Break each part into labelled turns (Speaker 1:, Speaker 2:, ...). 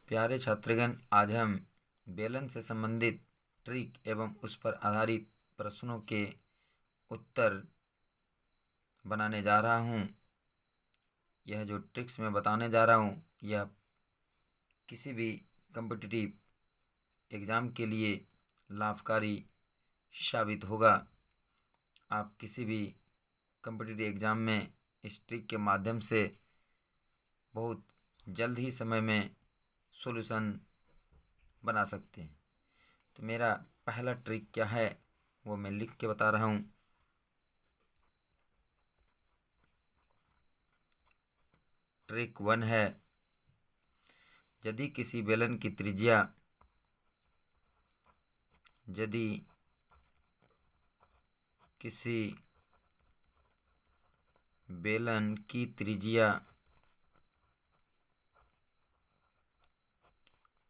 Speaker 1: प्यारे छात्रगण, आज हम बेलन से संबंधित ट्रिक एवं उस पर आधारित प्रश्नों के उत्तर बनाने जा रहा हूँ। यह जो ट्रिक्स मैं बताने जा रहा हूँ यह किसी भी कॉम्पिटिटिव एग्ज़ाम के लिए लाभकारी साबित होगा। आप किसी भी कॉम्पिटिटिव एग्ज़ाम में इस ट्रिक के माध्यम से बहुत जल्द ही समय में सॉल्यूशन बना सकते हैं। तो मेरा पहला ट्रिक क्या है वो मैं लिख के बता रहा हूँ। ट्रिक 1 है, यदि किसी बेलन की त्रिज्या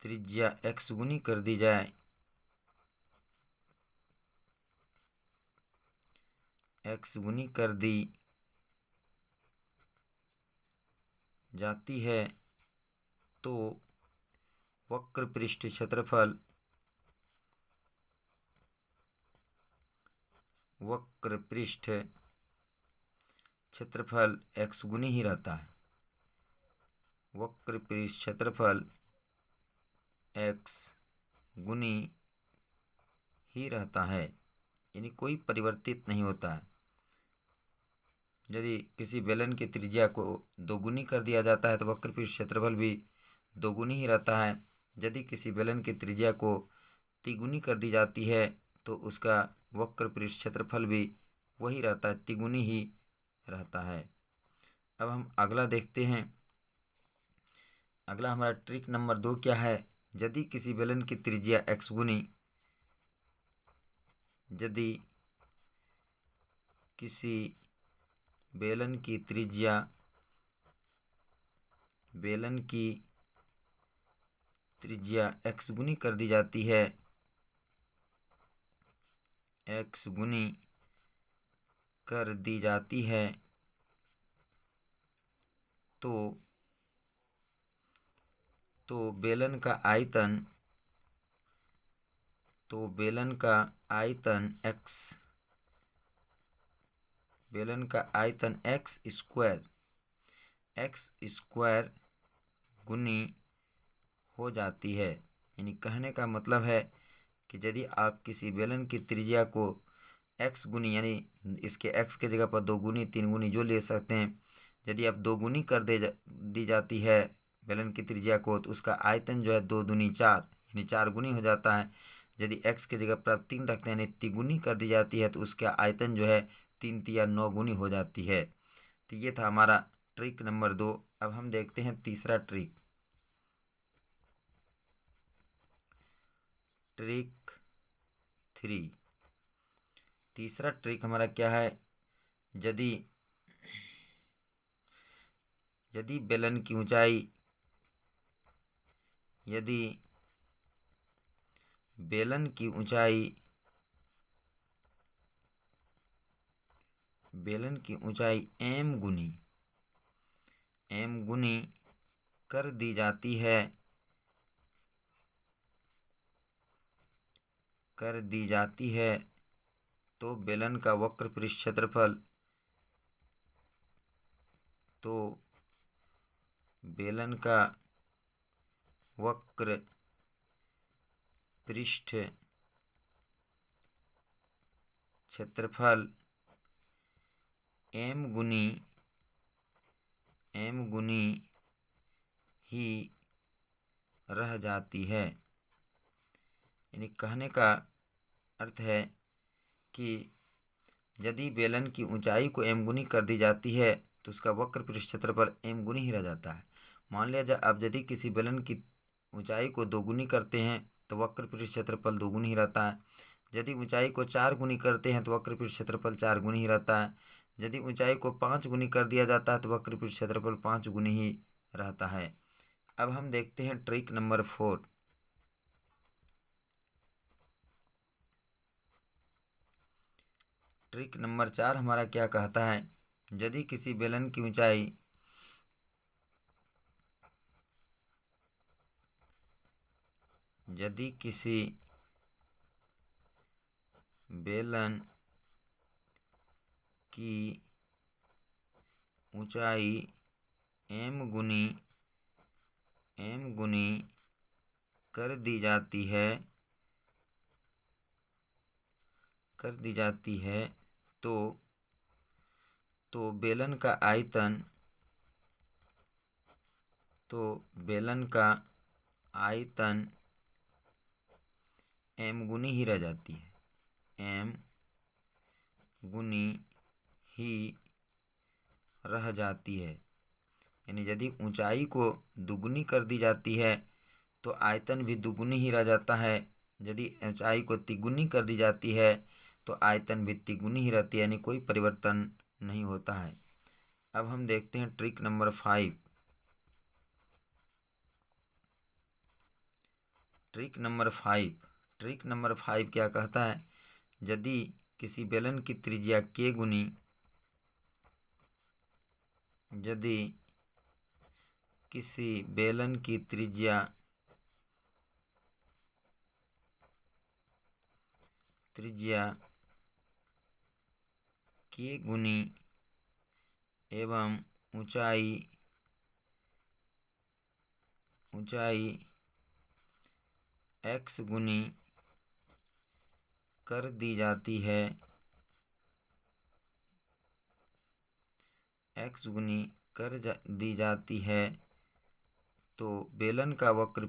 Speaker 1: त्रिज्या x गुनी कर दी जाए, x गुनी कर दी जाती है तो वक्र पृष्ठ क्षेत्रफल x गुनी ही रहता है। वक्र पृष्ठ क्षेत्रफल x गुनी ही रहता है, यानी कोई परिवर्तित नहीं होता है। यदि किसी बेलन की त्रिज्या को दोगुनी कर दिया जाता है तो वक्र पृष्ठ क्षेत्रफल भी दोगुनी ही रहता है। यदि किसी बेलन की त्रिज्या को तिगुनी कर दी जाती है तो उसका वक्र पृष्ठ क्षेत्रफल भी वही रहता है, तिगुनी ही रहता है। अब हम अगला देखते हैं। अगला हमारा ट्रिक नंबर 2 क्या है, यदि किसी बेलन की त्रिज्या x गुनी यदि किसी बेलन की त्रिज्या x गुनी कर दी जाती है, x गुनी कर दी जाती है तो बेलन का आयतन x स्क्वायर गुनी हो जाती है। यानी कहने का मतलब है कि यदि आप किसी बेलन की त्रिज्या को x गुनी, यानी इसके x के जगह पर 2 गुनी 3 गुनी जो ले सकते हैं, यदि आप 2 गुनी कर दी जाती है बेलन की त्रिज्या को तो उसका आयतन जो है 2 दूनी 4 यानी 4 गुनी हो जाता है। यदि x के जगह पर आप 3 रखते हैं यानी तिगुनी कर दी जाती है तो उसका आयतन जो है 3 तिया 9 गुनी हो जाती है। तो ये था हमारा ट्रिक नंबर 2। अब हम देखते हैं तीसरा ट्रिक। ट्रिक 3। तीसरा ट्रिक हमारा क्या है, यदि बेलन की ऊंचाई m गुनी कर दी जाती है तो बेलन का वक्र पृष्ठ क्षेत्रफल m गुनी ही रह जाती है। यानी कहने का अर्थ है कि यदि बेलन की ऊंचाई को m गुनी कर दी जाती है तो उसका वक्र पृष्ठ क्षेत्रफल m गुनी ही रह जाता है। मान लिया आप यदि किसी बेलन की ऊंचाई को 2 गुनी करते हैं तो वक्र पृष्ठ क्षेत्रफल 2 गुनी ही रहता है। यदि ऊंचाई को 4 गुनी करते हैं तो वक्र पृष्ठ क्षेत्रफल 4 गुनी ही रहता है। यदि ऊंचाई को 5 गुनी कर दिया जाता है तो वक्र पृष्ठ क्षेत्रफल 5 गुनी ही रहता है। अब हम देखते हैं ट्रिक नंबर 4। ट्रिक नंबर 4 हमारा क्या कहता है, यदि किसी बेलन की ऊंचाई यदि किसी बेलन की ऊंचाई m गुनी कर दी जाती है तो बेलन का आयतन m गुनी ही रह जाती है, m गुनी ही रह जाती है। यानी यदि ऊंचाई को दुगुनी कर दी जाती है तो आयतन भी दुगुनी ही रह जाता है। यदि ऊंचाई को तिगुनी कर दी जाती है तो आयतन भी तिगुनी ही रहती है, यानी कोई परिवर्तन नहीं होता है। अब हम देखते हैं ट्रिक नंबर 5। ट्रिक नंबर 5 क्या कहता है? यदि किसी बेलन की त्रिज्या k गुनी यदि किसी बेलन की त्रिज्या k गुनी एवं ऊंचाई x गुनी कर दी जाती है, तो बेलन का वक्र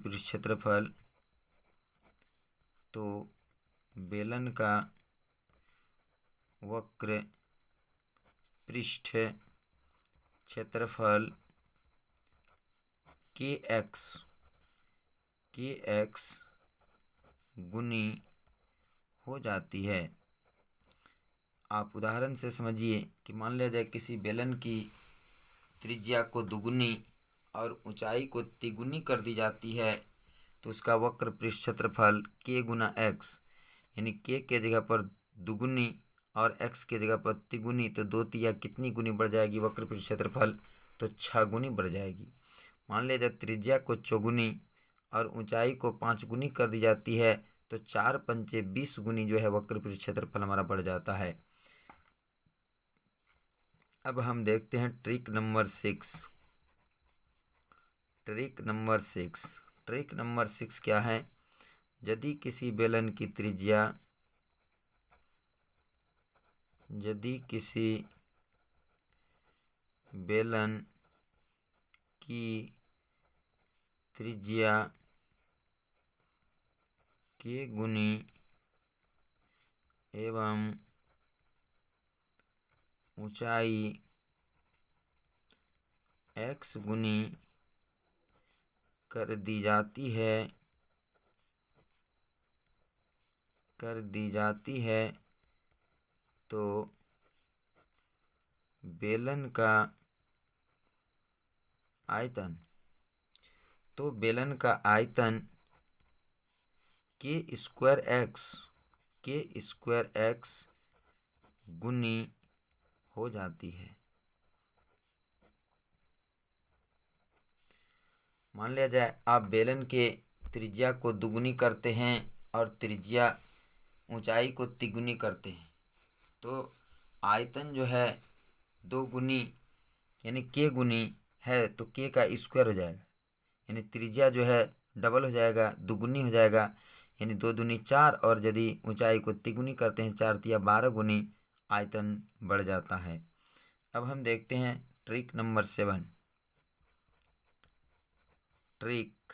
Speaker 1: पृष्ठ क्षेत्रफल kx गुनी हो जाती है। आप उदाहरण से समझिए कि मान लिया जाए किसी बेलन की त्रिज्या को दुगुनी और ऊंचाई को तिगुनी कर दी जाती है तो उसका वक्र पृष्ठ क्षेत्रफल k गुना x, यानी k के जगह पर दुगुनी और x के जगह पर तिगुनी, तो 2 तिया कितनी गुनी बढ़ जाएगी वक्र पृष्ठ क्षेत्रफल? तो 6 गुनी बढ़ जाएगी। मान लिया जाए त्रिज्या को चौगुनी और ऊंचाई को 5 गुनी कर दी जाती है तो 4 पंचे 20 गुनी जो है वक्र पृष्ठ क्षेत्रफल हमारा बढ़ जाता है। अब हम देखते हैं ट्रिक नंबर 6। ट्रिक नंबर 6 क्या है? यदि किसी बेलन की त्रिज्या k गुनी एवं ऊंचाई x गुनी कर दी जाती है तो बेलन का आयतन k स्क्वायर x गुनी हो जाती है। मान लिया जाए आप बेलन के त्रिज्या को दुगुनी करते हैं और ऊंचाई को तिगुनी करते हैं तो आयतन जो है 2 गुनी यानी k गुनी है तो k का स्क्वायर हो जाएगा, यानी त्रिज्या जो है डबल हो जाएगा, दुगुनी हो जाएगा, यानी 2 दूनी 4, और यदि ऊंचाई को तिगुनी करते हैं 4 तिया 12 गुनी आयतन बढ़ जाता है। अब हम देखते हैं ट्रिक नंबर 7। ट्रिक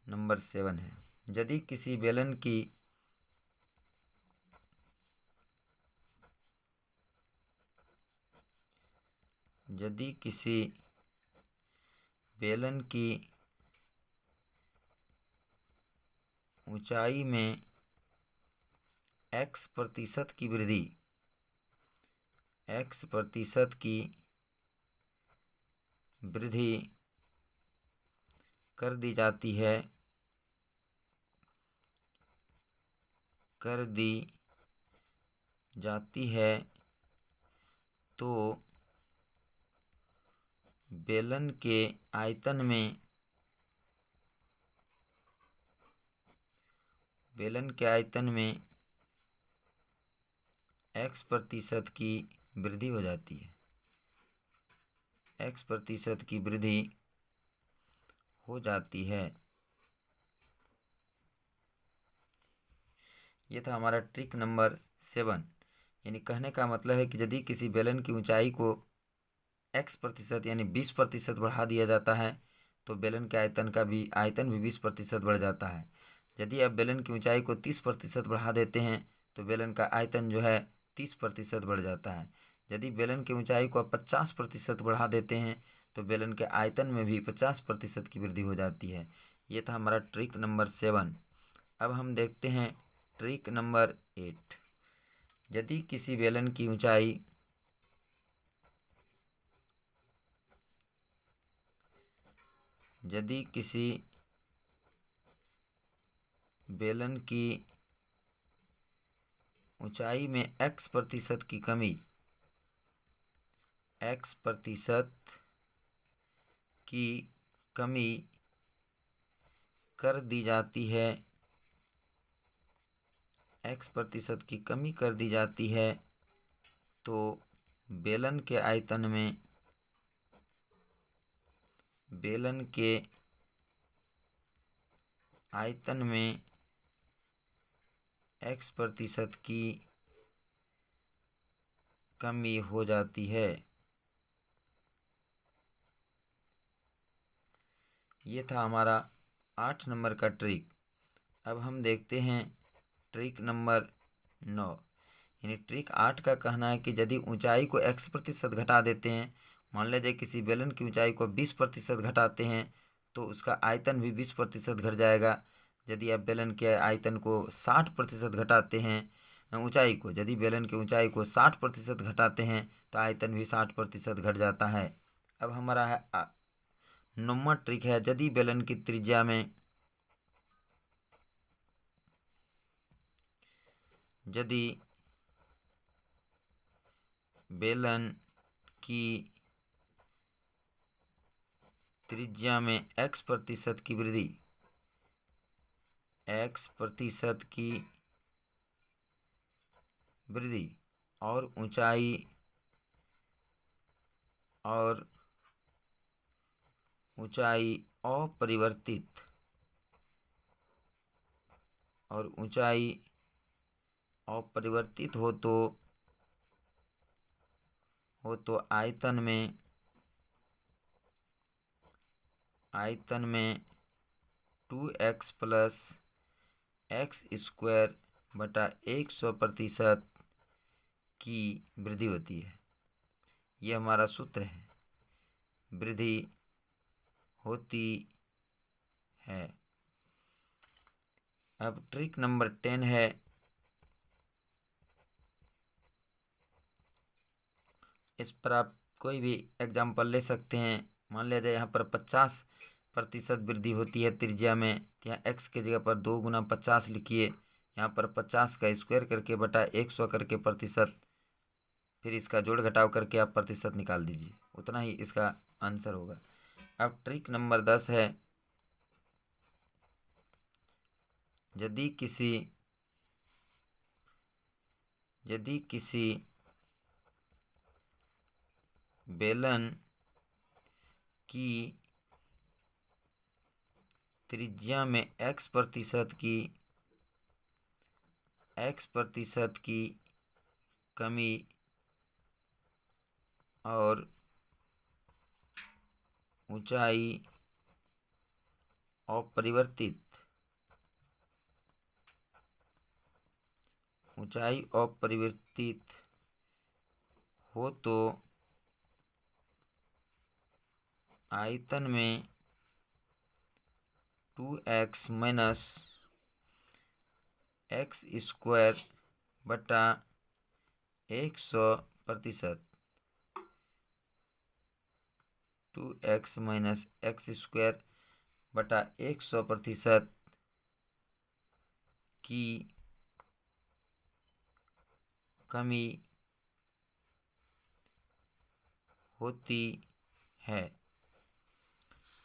Speaker 1: नंबर 7 है, यदि किसी बेलन की ऊंचाई में x प्रतिशत की वृद्धि कर दी जाती है तो बेलन के आयतन में बेलन के आयतन में x% की वृद्धि हो जाती है, x% की वृद्धि हो जाती है। ये था हमारा ट्रिक नंबर 7। यानी कहने का मतलब है कि यदि किसी बेलन की ऊंचाई को x% यानी 20% बढ़ा दिया जाता है तो बेलन के आयतन भी 20% बढ़ जाता है। यदि आप बेलन की ऊंचाई को 30% बढ़ा देते हैं तो बेलन का आयतन जो है 30% बढ़ जाता है। यदि बेलन की ऊंचाई को आप 50% बढ़ा देते हैं तो बेलन के आयतन में भी 50% की वृद्धि हो जाती है। ये था हमारा ट्रिक नंबर 7। अब हम देखते हैं ट्रिक नंबर 8। यदि किसी बेलन की ऊंचाई यदि किसी बेलन की ऊंचाई में x% की कमी कर दी जाती है, x% की कमी कर दी जाती है तो बेलन के आयतन में x% की कमी हो जाती है। ये था हमारा 8 नंबर का ट्रिक। अब हम देखते हैं ट्रिक नंबर 9। यानी ट्रिक 8 का कहना है कि यदि ऊंचाई को x% घटा देते हैं, मान लीजिए किसी बेलन की ऊंचाई को 20% घटाते हैं तो उसका आयतन भी 20% घट जाएगा। यदि आप बेलन के आयतन को 60% घटाते हैं, ऊंचाई को यदि बेलन की ऊंचाई को 60% घटाते हैं तो आयतन भी 60% घट जाता है। अब हमारा है 9वां ट्रिक है, यदि बेलन की त्रिज्या में यदि बेलन की त्रिज्या में x% की वृद्धि और ऊंचाई अपरिवर्तित हो तो आयतन में 2x प्लस x² बटा 100% की वृद्धि होती है। ये हमारा सूत्र है, वृद्धि होती है। अब ट्रिक नंबर 10 है, इस पर आप कोई भी एग्जाम्पल ले सकते हैं। मान लीजिए यहाँ पर 50% वृद्धि होती है त्रिज्या में, तो यहाँ x की जगह पर 2 गुना 50 लिखिए। यहाँ पर 50 का स्क्वायर करके बटा 100 करके प्रतिशत, फिर इसका जोड़ घटाव करके आप प्रतिशत निकाल दीजिए, उतना ही इसका आंसर होगा। अब ट्रिक नंबर 10 है, यदि किसी बेलन की त्रिज्या में x% की कमी और ऊंचाई अपरिवर्तित हो तो आयतन में 2x माइनस x² बटा 100%, 2x माइनस x² बटा 100% की कमी होती है।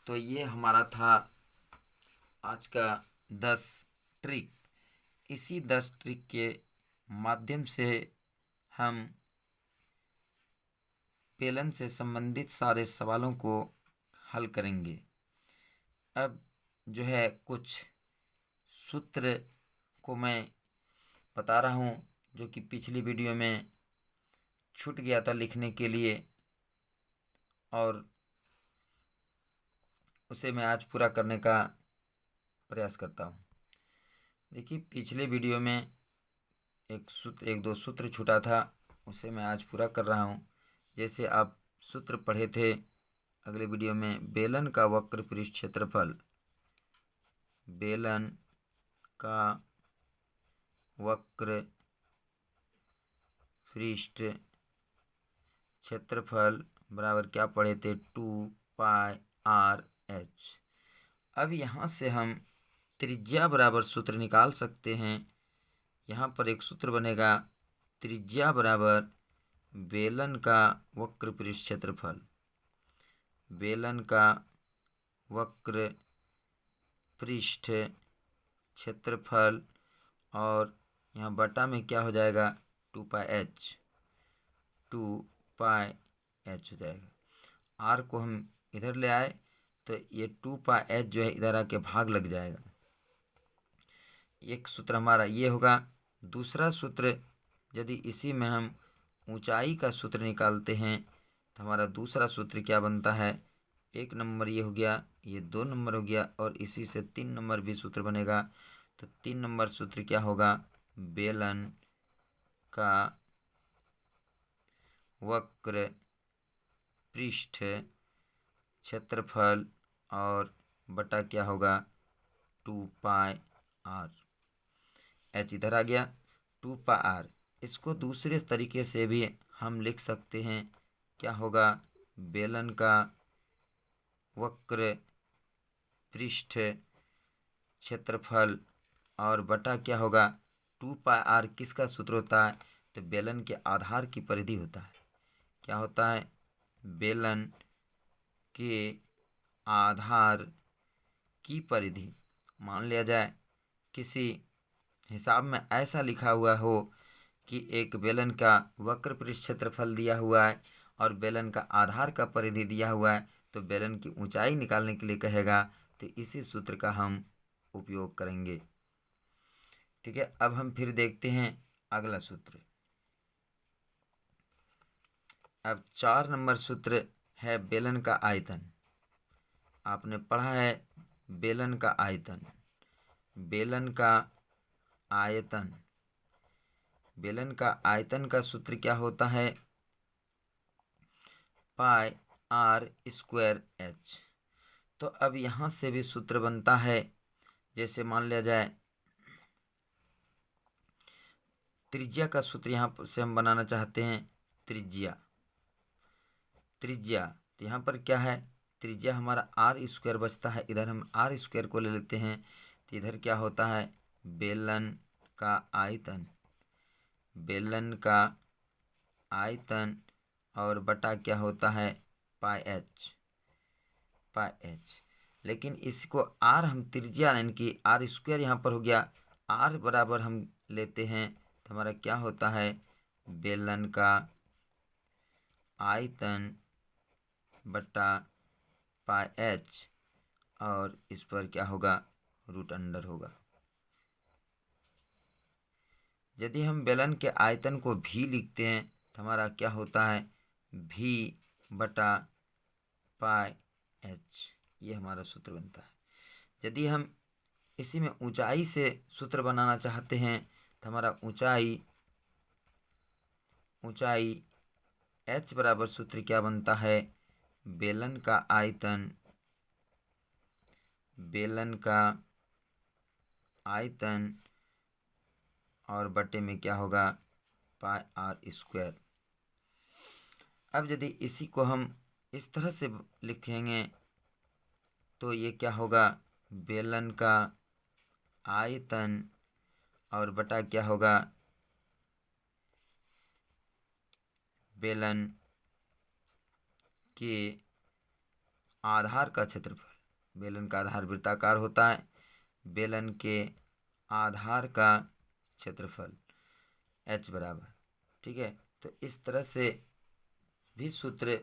Speaker 1: तो ये हमारा था आज का 10 ट्रिक। इसी 10 ट्रिक के माध्यम से हम बेलन से संबंधित सारे सवालों को हल करेंगे। अब जो है कुछ सूत्र को मैं बता रहा हूँ जो कि पिछली वीडियो में छूट गया था लिखने के लिए, और उसे मैं आज पूरा करने का प्रयास करता हूँ। देखिए, पिछले वीडियो में एक दो सूत्र छूटा था, उसे मैं आज पूरा कर रहा हूँ। जैसे आप सूत्र पढ़े थे अगले वीडियो में, बेलन का वक्र पृष्ठ क्षेत्रफल, बेलन का वक्र पृष्ठ क्षेत्रफल बराबर क्या पढ़े थे, 2πr/h। अब यहाँ से हम त्रिज्या बराबर सूत्र निकाल सकते हैं। यहाँ पर एक सूत्र बनेगा, त्रिज्या बराबर बेलन का वक्र पृष्ठ क्षेत्रफल, बेलन का वक्र पृष्ठ क्षेत्रफल, और यहाँ बटा में क्या हो जाएगा, 2πh, 2πh हो जाएगा। r को हम इधर ले आए तो ये 2πh जो है इधर आके भाग लग जाएगा। एक सूत्र हमारा ये होगा। दूसरा सूत्र, यदि इसी में हम ऊंचाई का सूत्र निकालते हैं तो हमारा दूसरा सूत्र क्या बनता है, 1 नंबर ये हो गया, ये 2 नंबर हो गया, और इसी से 3 नंबर भी सूत्र बनेगा। तो 3 नंबर सूत्र क्या होगा, बेलन का वक्र पृष्ठ क्षेत्रफल और बटा क्या होगा, 2πr। h इधर आ गया, 2πr। इसको दूसरे तरीके से भी हम लिख सकते हैं, क्या होगा, बेलन का वक्र पृष्ठ क्षेत्रफल और बटा क्या होगा, 2πr। किसका सूत्र होता है, तो बेलन के आधार की परिधि होता है। क्या होता है, बेलन के आधार की परिधि। मान लिया जाए किसी हिसाब में ऐसा लिखा हुआ हो कि एक बेलन का वक्र पृष्ठ क्षेत्रफल दिया हुआ है और बेलन का आधार का परिधि दिया हुआ है, तो बेलन की ऊंचाई निकालने के लिए कहेगा, तो इसी सूत्र का हम उपयोग करेंगे। ठीक है, अब हम फिर देखते हैं अगला सूत्र। अब 4 नंबर सूत्र है बेलन का आयतन। आपने पढ़ा है बेलन का आयतन, बेलन का आयतन, बेलन का आयतन का सूत्र क्या होता है, πr²h। तो अब यहाँ से भी सूत्र बनता है। जैसे मान लिया जाए त्रिज्या का सूत्र यहाँ से हम बनाना चाहते हैं, त्रिज्या, त्रिज्या तो यहाँ पर क्या है, त्रिज्या हमारा r² बचता है, इधर हम r² को ले लेते हैं, तो इधर क्या होता है, बेलन का आयतन, बेलन का आयतन और बटा क्या होता है, πh, πh। लेकिन इसको r हम त्रिज्या यानी कि r² यहाँ पर हो गया, r बराबर हम लेते हैं तो हमारा क्या होता है, बेलन का आयतन बटा πh, और इस पर क्या होगा, √अंडर होगा। यदि हम बेलन के आयतन को भी लिखते हैं तो हमारा क्या होता है, v बटा πh, ये हमारा सूत्र बनता है। यदि हम इसी में ऊंचाई से सूत्र बनाना चाहते हैं तो हमारा ऊंचाई h बराबर सूत्र क्या बनता है, बेलन का आयतन, बेलन का आयतन और बटे में क्या होगा, πr²। अब यदि इसी को हम इस तरह से लिखेंगे तो ये क्या होगा, बेलन का आयतन और बटा क्या होगा, बेलन के आधार का क्षेत्रफल। बेलन का आधार वृत्ताकार होता है, बेलन के आधार का क्षेत्रफल h बराबर, ठीक है। तो इस तरह से भी सूत्र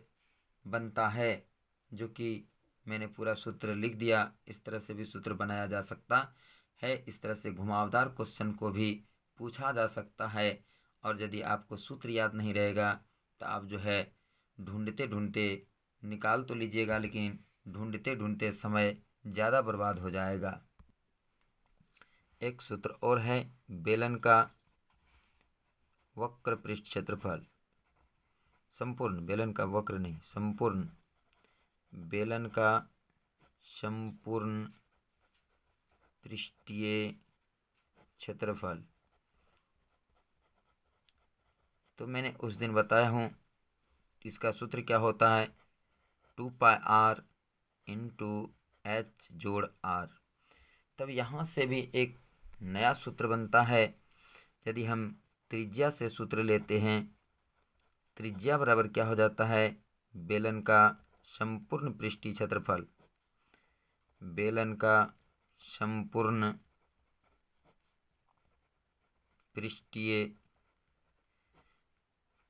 Speaker 1: बनता है, जो कि मैंने पूरा सूत्र लिख दिया। इस तरह से भी सूत्र बनाया जा सकता है। इस तरह से घुमावदार क्वेश्चन को भी पूछा जा सकता है। और यदि आपको सूत्र याद नहीं रहेगा तो आप जो है ढूंढते ढूंढते निकाल तो लीजिएगा, लेकिन ढूंढते ढूंढते समय ज़्यादा बर्बाद हो जाएगा। एक सूत्र और है, बेलन का वक्र पृष्ठ क्षेत्रफल, संपूर्ण बेलन का वक्र नहीं, संपूर्ण बेलन का संपूर्ण पृष्ठीय क्षेत्रफल। तो मैंने उस दिन बताया हूँ इसका सूत्र क्या होता है, 2πr इंटू एच जोड़ आर। तब यहाँ से भी एक नया सूत्र बनता है। यदि हम त्रिज्या से सूत्र लेते हैं, त्रिज्या बराबर क्या हो जाता है, बेलन का संपूर्ण पृष्ठीय क्षेत्रफल, बेलन का संपूर्ण पृष्ठीय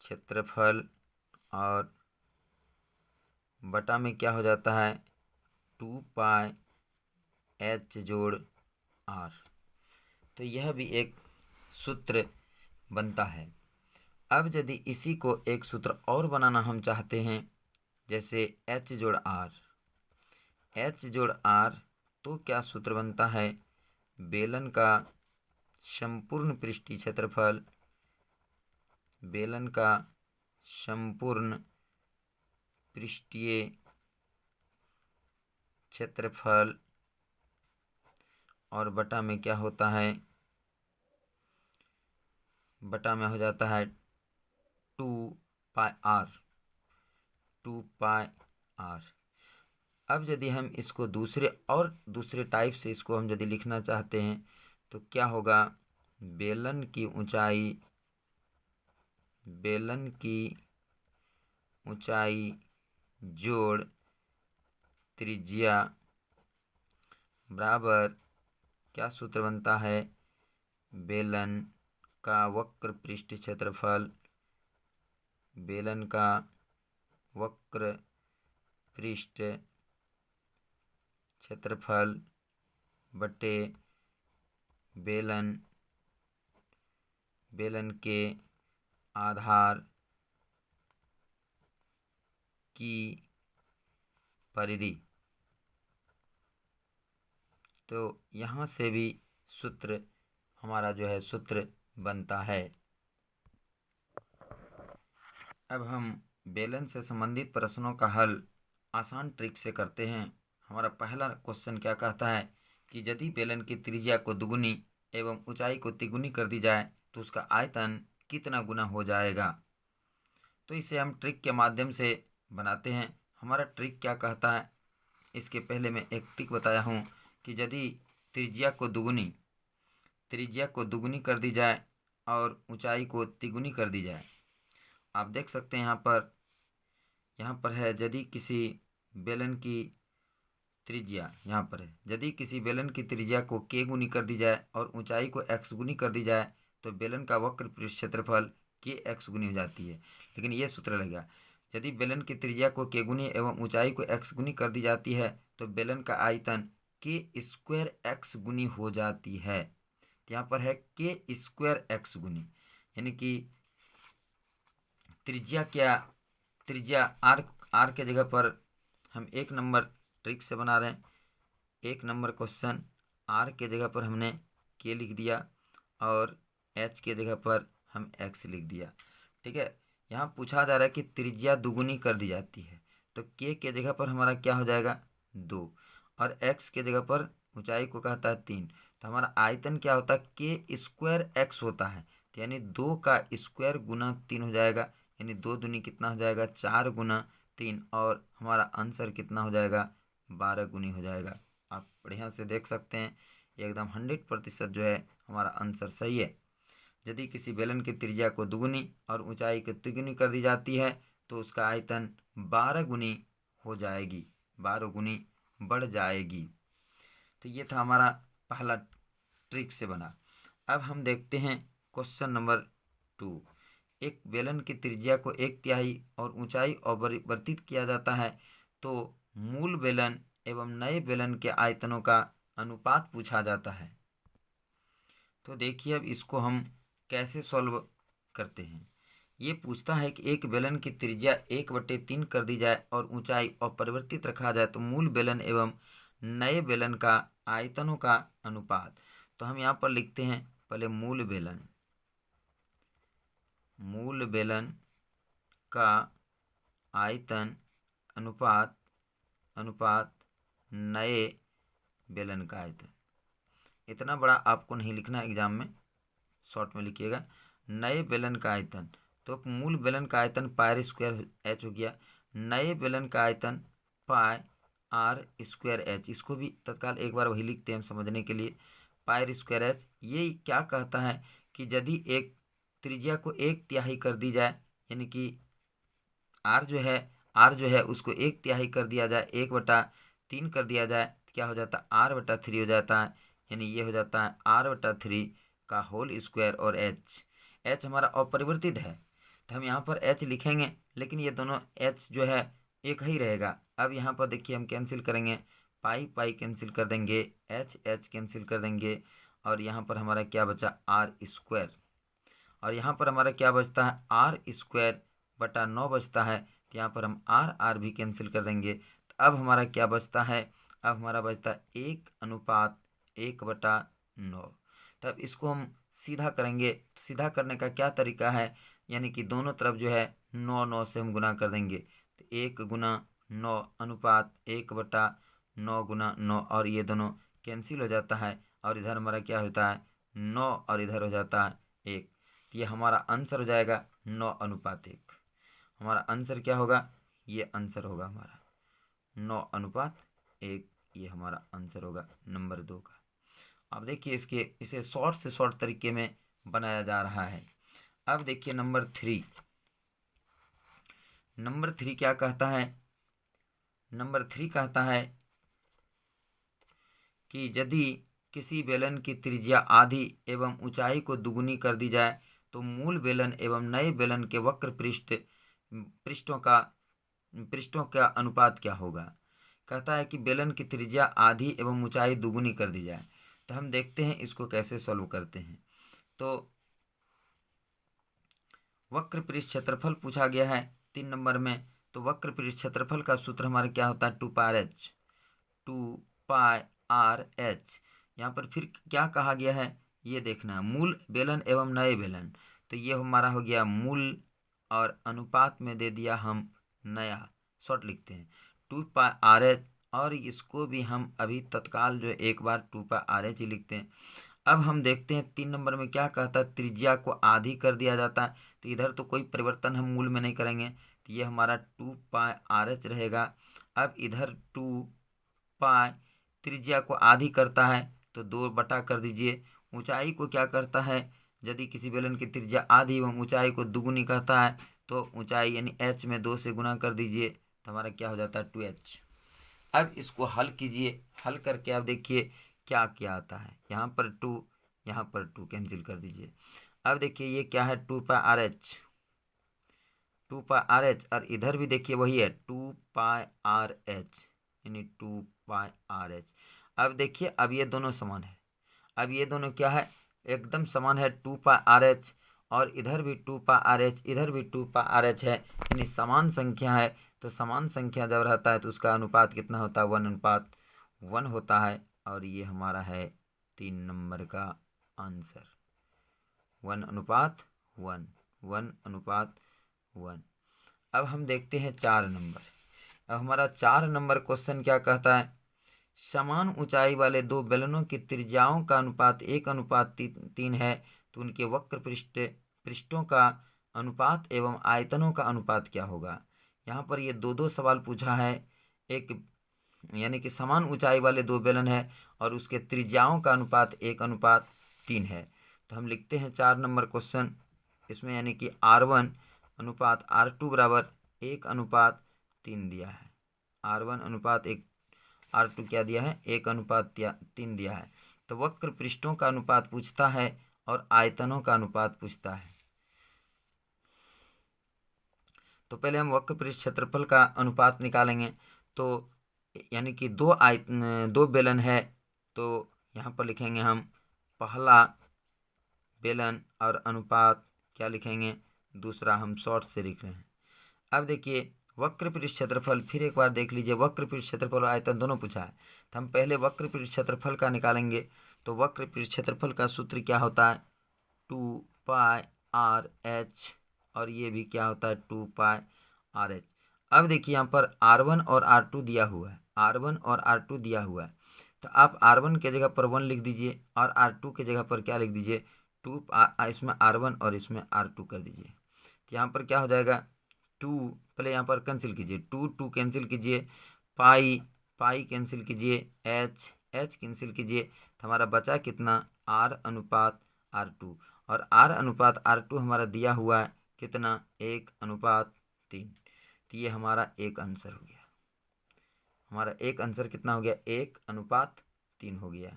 Speaker 1: क्षेत्रफल, और बटा में क्या हो जाता है, 2πh जोड़ r। तो यह भी एक सूत्र बनता है। अब यदि इसी को एक सूत्र और बनाना हम चाहते हैं, जैसे h जोड़ r, h जोड़ r, तो क्या सूत्र बनता है, बेलन का संपूर्ण पृष्ठीय क्षेत्रफल, बेलन का संपूर्ण पृष्ठीय क्षेत्रफल, और बटा में क्या होता है, बटा में हो जाता है 2πr, 2πr। अब यदि हम इसको दूसरे टाइप से इसको हम यदि लिखना चाहते हैं तो क्या होगा, बेलन की ऊंचाई जोड़ त्रिज्या बराबर क्या सूत्र बनता है, बेलन का वक्र पृष्ठ क्षेत्रफल, बेलन का वक्र पृष्ठ क्षेत्रफल बटे बेलन के आधार की परिधि। तो यहाँ से भी सूत्र हमारा जो है सूत्र बनता है। अब हम बेलन से संबंधित प्रश्नों का हल आसान ट्रिक से करते हैं। हमारा पहला क्वेश्चन क्या कहता है कि यदि बेलन की त्रिज्या को दुगुनी एवं ऊंचाई को तिगुनी कर दी जाए तो उसका आयतन कितना गुना हो जाएगा। तो इसे हम ट्रिक के माध्यम से बनाते हैं। हमारा ट्रिक क्या कहता है, इसके पहले मैं एक ट्रिक बताया हूँ कि यदि त्रिज्या को दुगुनी कर दी जाए और ऊंचाई को तिगुनी कर दी जाए। आप देख सकते हैं यहाँ पर है, यदि किसी बेलन की त्रिज्या यहाँ पर है, यदि किसी बेलन की त्रिज्या को k गुनी कर दी जाए और ऊंचाई को x गुनी कर दी जाए तो बेलन का वक्र पृष्ठ क्षेत्रफल kx गुनी हो जाती है। लेकिन ये सूत्र लगेगा, यदि बेलन की त्रिज्या को k गुनी एवं ऊंचाई को x गुनी कर दी जाती है तो बेलन का आयतन k स्क्वायर x गुनी हो जाती है। यहाँ पर है k स्क्वायर x गुनी, यानी कि त्रिज्या r के जगह पर हम 1 नंबर ट्रिक से बना रहे हैं। 1 नंबर क्वेश्चन r के जगह पर हमने k लिख दिया और h के जगह पर हम x लिख दिया। ठीक है, यहाँ पूछा जा रहा है कि त्रिज्या दुगुनी कर दी जाती है तो k के जगह पर हमारा क्या हो जाएगा 2, और x के जगह पर ऊंचाई को कहता है 3। तो हमारा आयतन क्या होता है, k स्क्वायर x होता है, तो यानी 2 का स्क्वायर गुना 3 हो जाएगा, यानी 2 दूनी कितना हो जाएगा 4 गुना 3, और हमारा आंसर कितना हो जाएगा 12 गुनी हो जाएगा। आप बढ़िया से देख सकते हैं एकदम 100% जो है हमारा आंसर सही है। यदि किसी बेलन की त्रिज्या को दुगुनी और ऊंचाई को तिगुनी कर दी जाती है तो उसका आयतन 12 गुनी हो जाएगी, 12 गुनी बढ़ जाएगी। तो ये था हमारा पहला ट्रिक से बना। अब हम देखते हैं क्वेश्चन नंबर 2। एक बेलन की त्रिज्या को 1/3 और ऊंचाई अपरिवर्तित किया जाता है, तो मूल बेलन एवं नए बेलन के आयतनों का अनुपात पूछा जाता है। तो देखिए अब इसको हम कैसे सॉल्व करते हैं। ये पूछता है कि एक बेलन की त्रिज्या 1/3 कर दी जाए और ऊंचाई अपरिवर्तित रखा जाए, तो मूल बेलन एवं नए बेलन का आयतनों का अनुपात। तो हम यहाँ पर लिखते हैं पहले मूल बेलन का आयतन अनुपात नए बेलन का आयतन। इतना बड़ा आपको नहीं लिखना, एग्जाम में शॉर्ट में लिखिएगा। नए बेलन का आयतन, तो मूल बेलन का आयतन पाई स्क्वायर एच हो गया, नए बेलन का आयतन पाई आर स्क्वायर एच। इसको भी तत्काल एक बार वही लिखते हैं हम समझने के लिए, पाई स्क्वायर एच। ये क्या कहता है कि यदि एक त्रिज्या को 1/3 कर दी जाए, यानी कि आर जो है उसको 1/3 कर दिया जाए, 1/3 कर दिया जाए, तो क्या हो जाता है, R/3 हो जाता है। यानी ये हो जाता है R/3 का होल स्क्वायर। और एच हमारा अपरिवर्तित है, तो हम यहाँ पर एच लिखेंगे, लेकिन ये दोनों एच जो है एक ही रहेगा। अब यहाँ पर देखिए हम कैंसिल करेंगे, पाई कैंसिल कर देंगे, एच कैंसिल कर देंगे, और यहाँ पर हमारा क्या बचा, आर स्क्वायर। और यहाँ पर हमारा क्या बचता है, R²/9 बचता है। तो यहाँ पर हम आर भी कैंसिल कर देंगे। तो अब हमारा क्या बचता है, अब हमारा बचता है 1:1/9। तब इसको हम सीधा करेंगे। सीधा करने का क्या तरीका है, यानी कि दोनों तरफ जो है 9 से हम गुना कर देंगे। तो 1:9 अनुपात 1/9 × 9, और ये दोनों कैंसिल हो जाता है, और इधर हमारा क्या होता है 9, और इधर हो जाता है 1। तो ये हमारा आंसर हो जाएगा 9:1। हमारा आंसर क्या होगा, ये आंसर होगा हमारा 9:1। ये हमारा आंसर होगा नंबर 2 का। अब देखिए इसे शॉर्ट से शॉर्ट तरीके में बनाया जा रहा है। अब देखिए नंबर 3 क्या कहता है। नंबर 3 कहता है कि यदि किसी बेलन की त्रिज्या आधी एवं ऊंचाई को दुगुनी कर दी जाए, तो मूल बेलन एवं नए बेलन के वक्र पृष्ठों का अनुपात क्या होगा। कहता है कि बेलन की त्रिज्या आधी एवं ऊंचाई दुगुनी कर दी जाए। तो हम देखते हैं इसको कैसे सॉल्व करते हैं। तो वक्र पृष्ठ क्षेत्रफल पूछा गया है 3 नंबर में। तो वक्र पृष्ठ क्षेत्रफल का सूत्र हमारा क्या होता है, 2πr/h। यहाँ पर फिर क्या कहा गया है ये देखना है, मूल बेलन एवं नए बेलन। तो ये हमारा हो गया मूल, और अनुपात में दे दिया हम नया, शॉर्ट लिखते हैं 2πrh। और इसको भी हम अभी तत्काल जो एक बार 2πrh ही लिखते हैं। अब हम देखते हैं 3 नंबर में क्या कहता है, त्रिज्या को आधी कर दिया जाता है। तो इधर तो कोई परिवर्तन हम मूल में नहीं करेंगे, तो ये हमारा 2πrh रहेगा। अब इधर 2π त्रिज्या को आधी करता है, तो 2 बटा कर दीजिए। ऊंचाई को क्या करता है, यदि किसी बेलन की त्रिज्या आधी एवं ऊंचाई को दुगुनी करता है, तो ऊंचाई यानी h में 2 से गुना कर दीजिए, तो हमारा क्या हो जाता है 2h। अब इसको हल कीजिए, हल करके आप देखिए क्या क्या आता है। यहाँ पर 2, यहाँ पर 2 कैंसिल कर दीजिए। अब देखिए ये क्या है 2πrh, और इधर भी देखिए वही है 2πrh, यानी 2πrh। अब देखिए अब ये दोनों समान है। अब ये दोनों क्या है, एकदम समान है 2πrh, और इधर भी 2πrh, इधर भी 2πrh है, यानी समान संख्या है। तो समान संख्या जब रहता है तो उसका अनुपात कितना होता है, 1:1 होता है। और ये हमारा है 3 नंबर का आंसर, 1:1, 1:1। अब हम देखते हैं 4 नंबर। अब हमारा 4 नंबर क्वेश्चन क्या कहता है, समान ऊंचाई वाले दो बेलनों की त्रिज्याओं का अनुपात 1:3 है, तो उनके वक्र पृष्ठों का अनुपात एवं आयतनों का अनुपात क्या होगा। यहाँ पर ये दो सवाल पूछा है। एक यानी कि समान ऊंचाई वाले दो बेलन है और उसके त्रिज्याओं का अनुपात 1:3 है। तो हम लिखते हैं 4 नंबर क्वेश्चन इसमें, यानी कि R1 अनुपात R2 बराबर 1:3 दिया है। R1 अनुपात R2 क्या दिया है, 1:3 दिया है। तो वक्र पृष्ठों का अनुपात पूछता है और आयतनों का अनुपात पूछता है। तो पहले हम वक्र पृष्ठ क्षेत्रफल का अनुपात निकालेंगे। तो यानी कि दो बेलन है, तो यहाँ पर लिखेंगे हम पहला बेलन और अनुपात क्या लिखेंगे, दूसरा हम शॉर्ट से लिख रहे हैं। अब देखिए वक्र पृष्ठ क्षेत्रफल, फिर एक बार देख लीजिए, वक्र पृष्ठ क्षेत्रफल और आयतन दोनों पूछा है। तो हम पहले वक्र पृष्ठ क्षेत्रफल का निकालेंगे। तो वक्र पृष्ठ क्षेत्रफल का सूत्र क्या होता है, 2πr/h, और ये भी क्या होता है 2πr/h। अब देखिए यहाँ पर r1 और r2 दिया हुआ है, r1 और r2 दिया हुआ है। तो आप r1 के जगह पर 1 लिख दीजिए और r2 के जगह पर क्या लिख दीजिए 2, इसमें r1 और इसमें r2 कर दीजिए। तो यहाँ पर क्या हो जाएगा 2, पहले यहाँ पर कैंसिल कीजिए, 2 कैंसिल कीजिए, पाई कैंसिल कीजिए, एच कैंसिल कीजिए, तो हमारा बचा कितना r/r2, और r/r2 हमारा दिया हुआ है कितना 1/3। तो ये हमारा एक आंसर हो गया, हमारा एक आंसर कितना हो गया 1/3 हो गया।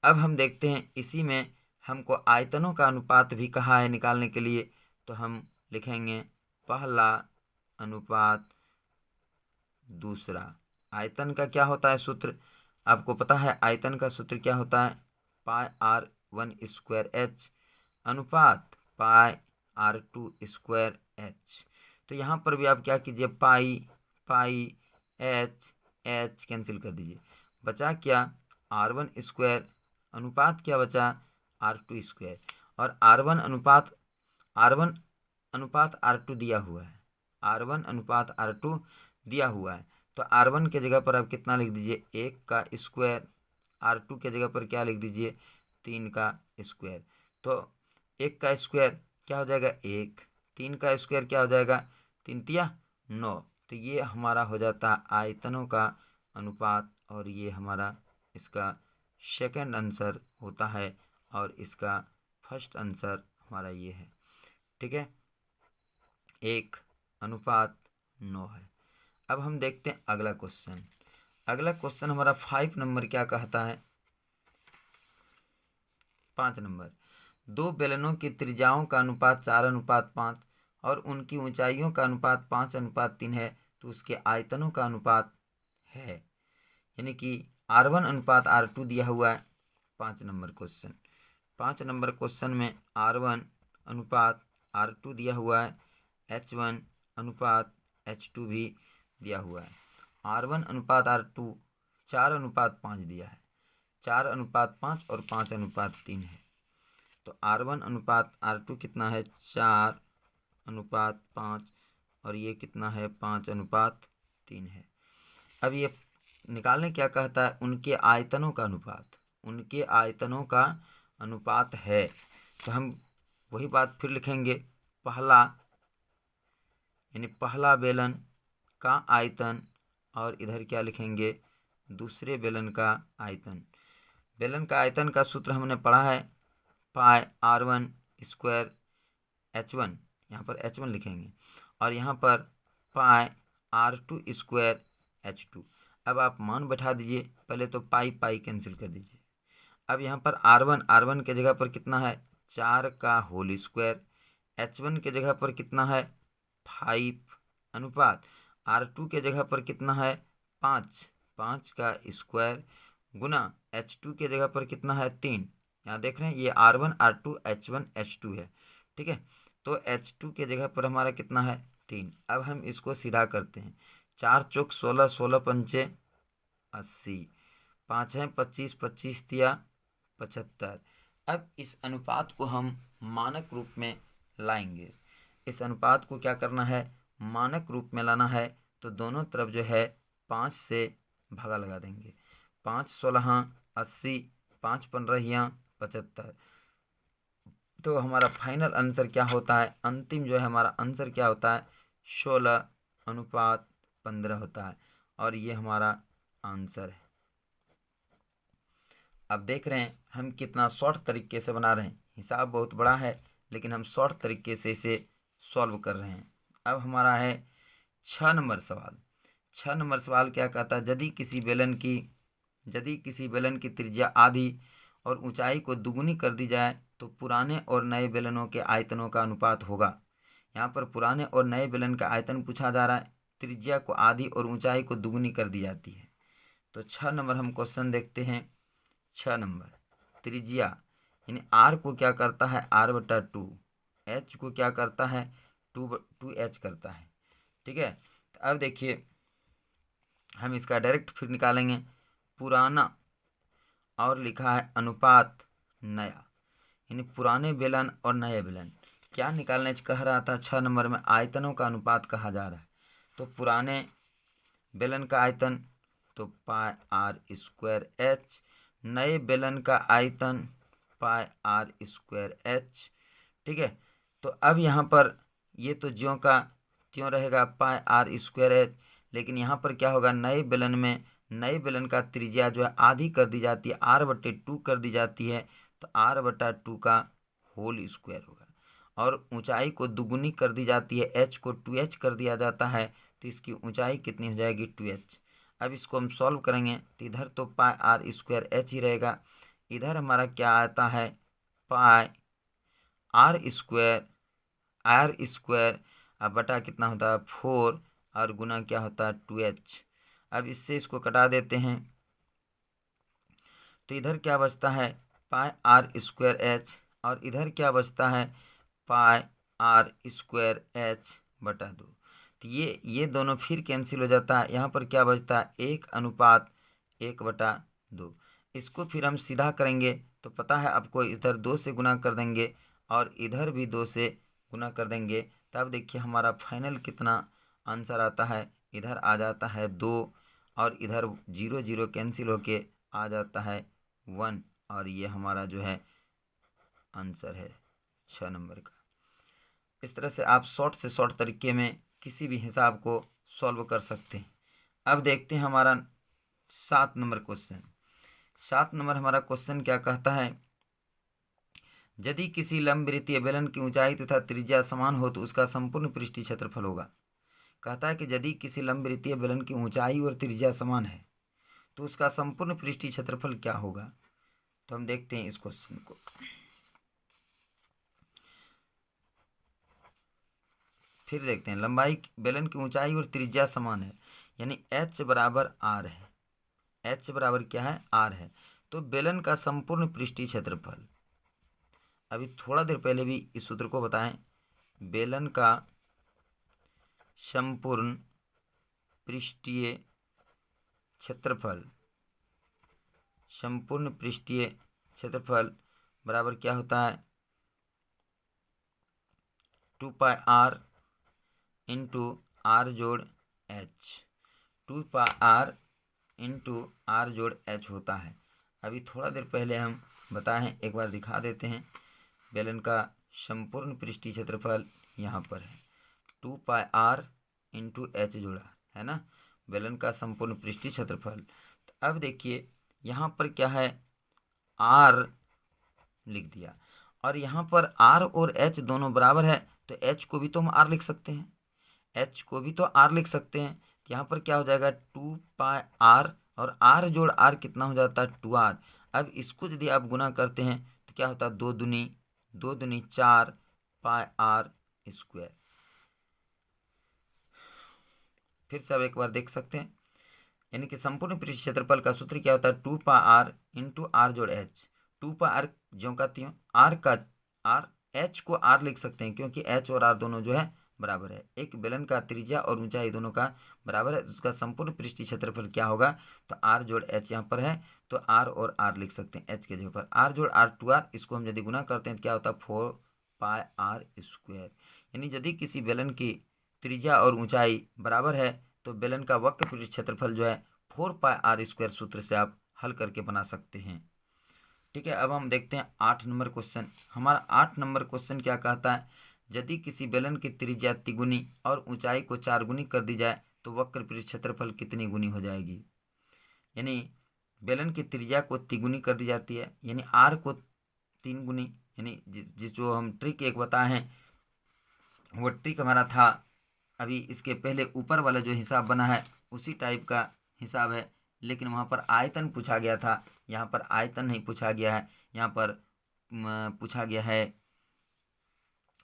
Speaker 1: अब हम देखते हैं इसी में हमको आयतनों का अनुपात भी कहा है निकालने के लिए। तो हम लिखेंगे पहला अनुपात दूसरा। आयतन का क्या होता है सूत्र, आपको पता है आयतन का सूत्र क्या होता है, πr1² अनुपात πr2²। तो यहाँ पर भी आप क्या कीजिए पाई एच कैंसिल कर दीजिए, बचा क्या r1² अनुपात क्या बचा r2², और r1 अनुपात r2 दिया हुआ है, r1 अनुपात r2 दिया हुआ है। तो r1 के जगह पर आप कितना लिख दीजिए 1 का स्क्वायर, r2 के जगह पर क्या लिख दीजिए 3 का स्क्वायर। तो 1 का स्क्वायर क्या हो जाएगा 1, 3 का स्क्वायर क्या हो जाएगा 3 तिया 9। तो ये हमारा हो जाता है आयतनों का अनुपात, और ये हमारा इसका सेकंड आंसर होता है, और इसका फर्स्ट आंसर हमारा ये है। ठीक है, 1/9 है। अब हम देखते हैं अगला क्वेश्चन। अगला क्वेश्चन हमारा 5 नंबर क्या कहता है, 5 नंबर, दो बेलनों की त्रिज्याओं का अनुपात 4/5 और उनकी ऊंचाइयों का अनुपात 5/3 है, तो उसके आयतनों का अनुपात है, यानी कि r1/r2 दिया हुआ है। 5 नंबर क्वेश्चन, 5 नंबर क्वेश्चन में r1/r2 दिया हुआ है, h1/h2 भी दिया हुआ है। r1/r2 4/5 दिया है, 4/5 और 5/3 है। तो r1/r2 कितना है 4/5 और ये कितना है 5/3 है। अब ये निकालने क्या कहता है, उनके आयतनों का अनुपात, उनके आयतनों का अनुपात है। तो हम वही बात फिर लिखेंगे, पहला यानी पहला बेलन का आयतन, और इधर क्या लिखेंगे दूसरे बेलन का आयतन। बेलन का आयतन का सूत्र हमने पढ़ा है πr1² h1, यहाँ पर h1 लिखेंगे, और यहाँ पर πr2² h2। अब आप मान बैठा दीजिए, पहले तो पाई कैंसिल कर दीजिए। अब यहाँ पर r1 के जगह पर कितना है 4 का होल स्क्वायर, h1 के जगह पर कितना है 5 अनुपात r2 के जगह पर कितना है 5 का स्क्वायर गुना h2 के जगह पर कितना है 3। यहाँ देख रहे हैं ये r1 r2 h1 h2 है, ठीक है। तो h2 के जगह पर हमारा कितना है 3। अब हम इसको सीधा करते हैं, 4 चौक 16, 16 पंचे 80, 5 है 25, 25 तिया 75। अब इस अनुपात को हम मानक रूप में लाएंगे। इस अनुपात को क्या करना है मानक रूप में लाना है, तो दोनों तरफ जो है 5 से भागा लगा देंगे। 5 16 80, 5 15 75। तो हमारा फाइनल आंसर क्या होता है, अंतिम जो है हमारा आंसर क्या होता है 16/15 होता है, और ये हमारा आंसर है। अब देख रहे हैं हम कितना शॉर्ट तरीके से बना रहे हैं, हिसाब बहुत बड़ा है लेकिन हम शॉर्ट तरीके से इसे सॉल्व कर रहे हैं। अब हमारा है 6 नंबर सवाल। 6 नंबर सवाल क्या कहता है, यदि किसी बेलन की त्रिज्या आधी और ऊंचाई को दुगुनी कर दी जाए तो पुराने और नए बेलनों के आयतनों का अनुपात होगा। यहाँ पर पुराने और नए बेलन का आयतन पूछा जा रहा है, त्रिज्या को आधी और ऊंचाई को दुगुनी कर दी जाती है। तो 6 नंबर हम क्वेश्चन देखते हैं। 6 नंबर, त्रिज्या यानी आर को क्या करता है, r/2, एच को क्या करता है, 2h करता है। ठीक है, तो अब देखिए हम इसका डायरेक्ट फिर निकालेंगे। पुराना और लिखा है अनुपात नया, यानी पुराने बेलन और नए बेलन क्या निकालने कह रहा था। 6 नंबर में आयतनों का अनुपात कहा जा रहा है। तो पुराने बेलन का आयतन तो πr²h, नए बेलन का आयतन πr²h। ठीक है, तो अब यहाँ पर ये तो ज्यों का त्यों रहेगा πr²h, लेकिन यहाँ पर क्या होगा, नए बेलन में नए बेलन का त्रिज्या जो है आधी कर दी जाती है, r/2 कर दी जाती है, तो r/2 का होल स्क्वायर होगा। और ऊंचाई को दुगुनी कर दी जाती है, h को 2h कर दिया जाता है, तो इसकी ऊंचाई कितनी हो जाएगी, 2h। अब इसको हम सॉल्व करेंगे तो इधर तो πr² ही रहेगा, इधर हमारा क्या आता है, r², अब बटा कितना होता है 4, और गुना क्या होता है 2h। अब इससे इसको कटा देते हैं तो इधर क्या बचता है πr²h, और इधर क्या बचता है πr²h/2। तो ये दोनों फिर कैंसिल हो जाता है। यहाँ पर क्या बचता है 1:1/2। इसको फिर हम सीधा करेंगे तो पता है आपको, इधर 2 से गुना कर देंगे और इधर भी 2 से गुना कर देंगे। तब देखिए हमारा फाइनल कितना आंसर आता है, इधर आ जाता है 2 और इधर 0 0 कैंसिल होके आ जाता है 1, और ये हमारा जो है आंसर है 6 नंबर का। इस तरह से आप शॉर्ट से शॉर्ट तरीके में किसी भी हिसाब को सॉल्व कर सकते हैं। अब देखते हैं हमारा 7 नंबर क्वेश्चन। 7 नंबर हमारा क्वेश्चन क्या कहता है, यदि किसी लंबवृत्तीय बेलन की ऊंचाई तथा त्रिज्या समान हो तो उसका संपूर्ण पृष्ठीय क्षेत्रफल होगा। कहता है कि यदि किसी लंबवृत्तीय बेलन की ऊंचाई और त्रिज्या समान है तो उसका संपूर्ण पृष्ठीय क्षेत्रफल क्या होगा। तो हम देखते हैं इस क्वेश्चन को। फिर देखते हैं, लंबाई बेलन की ऊंचाई और त्रिज्या समान है, यानी h बराबर r है। h बराबर क्या है, r है। तो बेलन का संपूर्ण पृष्ठीय क्षेत्रफल, अभी थोड़ा देर पहले भी इस सूत्र को बताएं, बेलन का संपूर्ण पृष्ठीय क्षेत्रफल, संपूर्ण पृष्ठीय क्षेत्रफल बराबर क्या होता है 2πr इंटू r जोड़ h, 2πr इंटू r जोड़ h होता है। अभी थोड़ा देर पहले हम बताए हैं, एक बार दिखा देते हैं। बेलन का संपूर्ण पृष्ठीय क्षेत्रफल यहाँ पर है 2πr इंटू h जोड़ा है ना, बेलन का संपूर्ण पृष्ठीय क्षेत्रफल। तो अब देखिए यहाँ पर क्या है, r लिख दिया, और यहाँ पर r और h दोनों बराबर है, तो h को भी तो हम r लिख सकते हैं, h को भी तो r लिख सकते हैं। तो यहाँ पर क्या हो जाएगा 2πr, और r जोड़ r कितना हो जाता है 2r। अब इसको यदि आप गुना करते हैं तो क्या होता है 2 दूनी 4 πr²। फिर से अब एक बार देख सकते हैं, यानी कि संपूर्ण पृष्ठ क्षेत्रफल का सूत्र क्या होता है 2πr इंटू r जोड़ h। 2πr ज्यों का त्यों, r का r, h को r लिख सकते हैं क्योंकि h और r दोनों जो है बराबर है। एक बेलन का त्रिज्या और ऊंचाई दोनों का बराबर है, उसका संपूर्ण पृष्ठीय क्षेत्रफल क्या होगा, तो r जोड़ h यहाँ पर है, तो r और r लिख सकते हैं h के जगह पर। r जोड़ r 2r, इसको हम यदि गुना करते हैं तो क्या होता है 4πr²। यानी यदि किसी बेलन की त्रिज्या और ऊंचाई बराबर है तो बेलन का वक्र पृष्ठ क्षेत्रफल जो है 4πr² सूत्र से आप हल करके बना सकते हैं। ठीक है, अब हम देखते हैं 8 नंबर क्वेश्चन। हमारा 8 नंबर क्वेश्चन क्या कहता है, यदि किसी बेलन की त्रिज्या तिगुनी और ऊंचाई को 4 गुनी कर दी जाए तो वक्र पृष्ठ क्षेत्रफल कितनी गुनी हो जाएगी। यानी बेलन की त्रिज्या को तिगुनी कर दी जाती है, यानी r को 3 गुनी, यानी जिस जो हम ट्रिक एक बताए हैं वो ट्रिक हमारा था अभी इसके पहले ऊपर वाला जो हिसाब बना है उसी टाइप का हिसाब है, लेकिन वहाँ पर आयतन पूछा गया था, यहाँ पर आयतन नहीं पूछा गया है। यहाँ पर पूछा गया है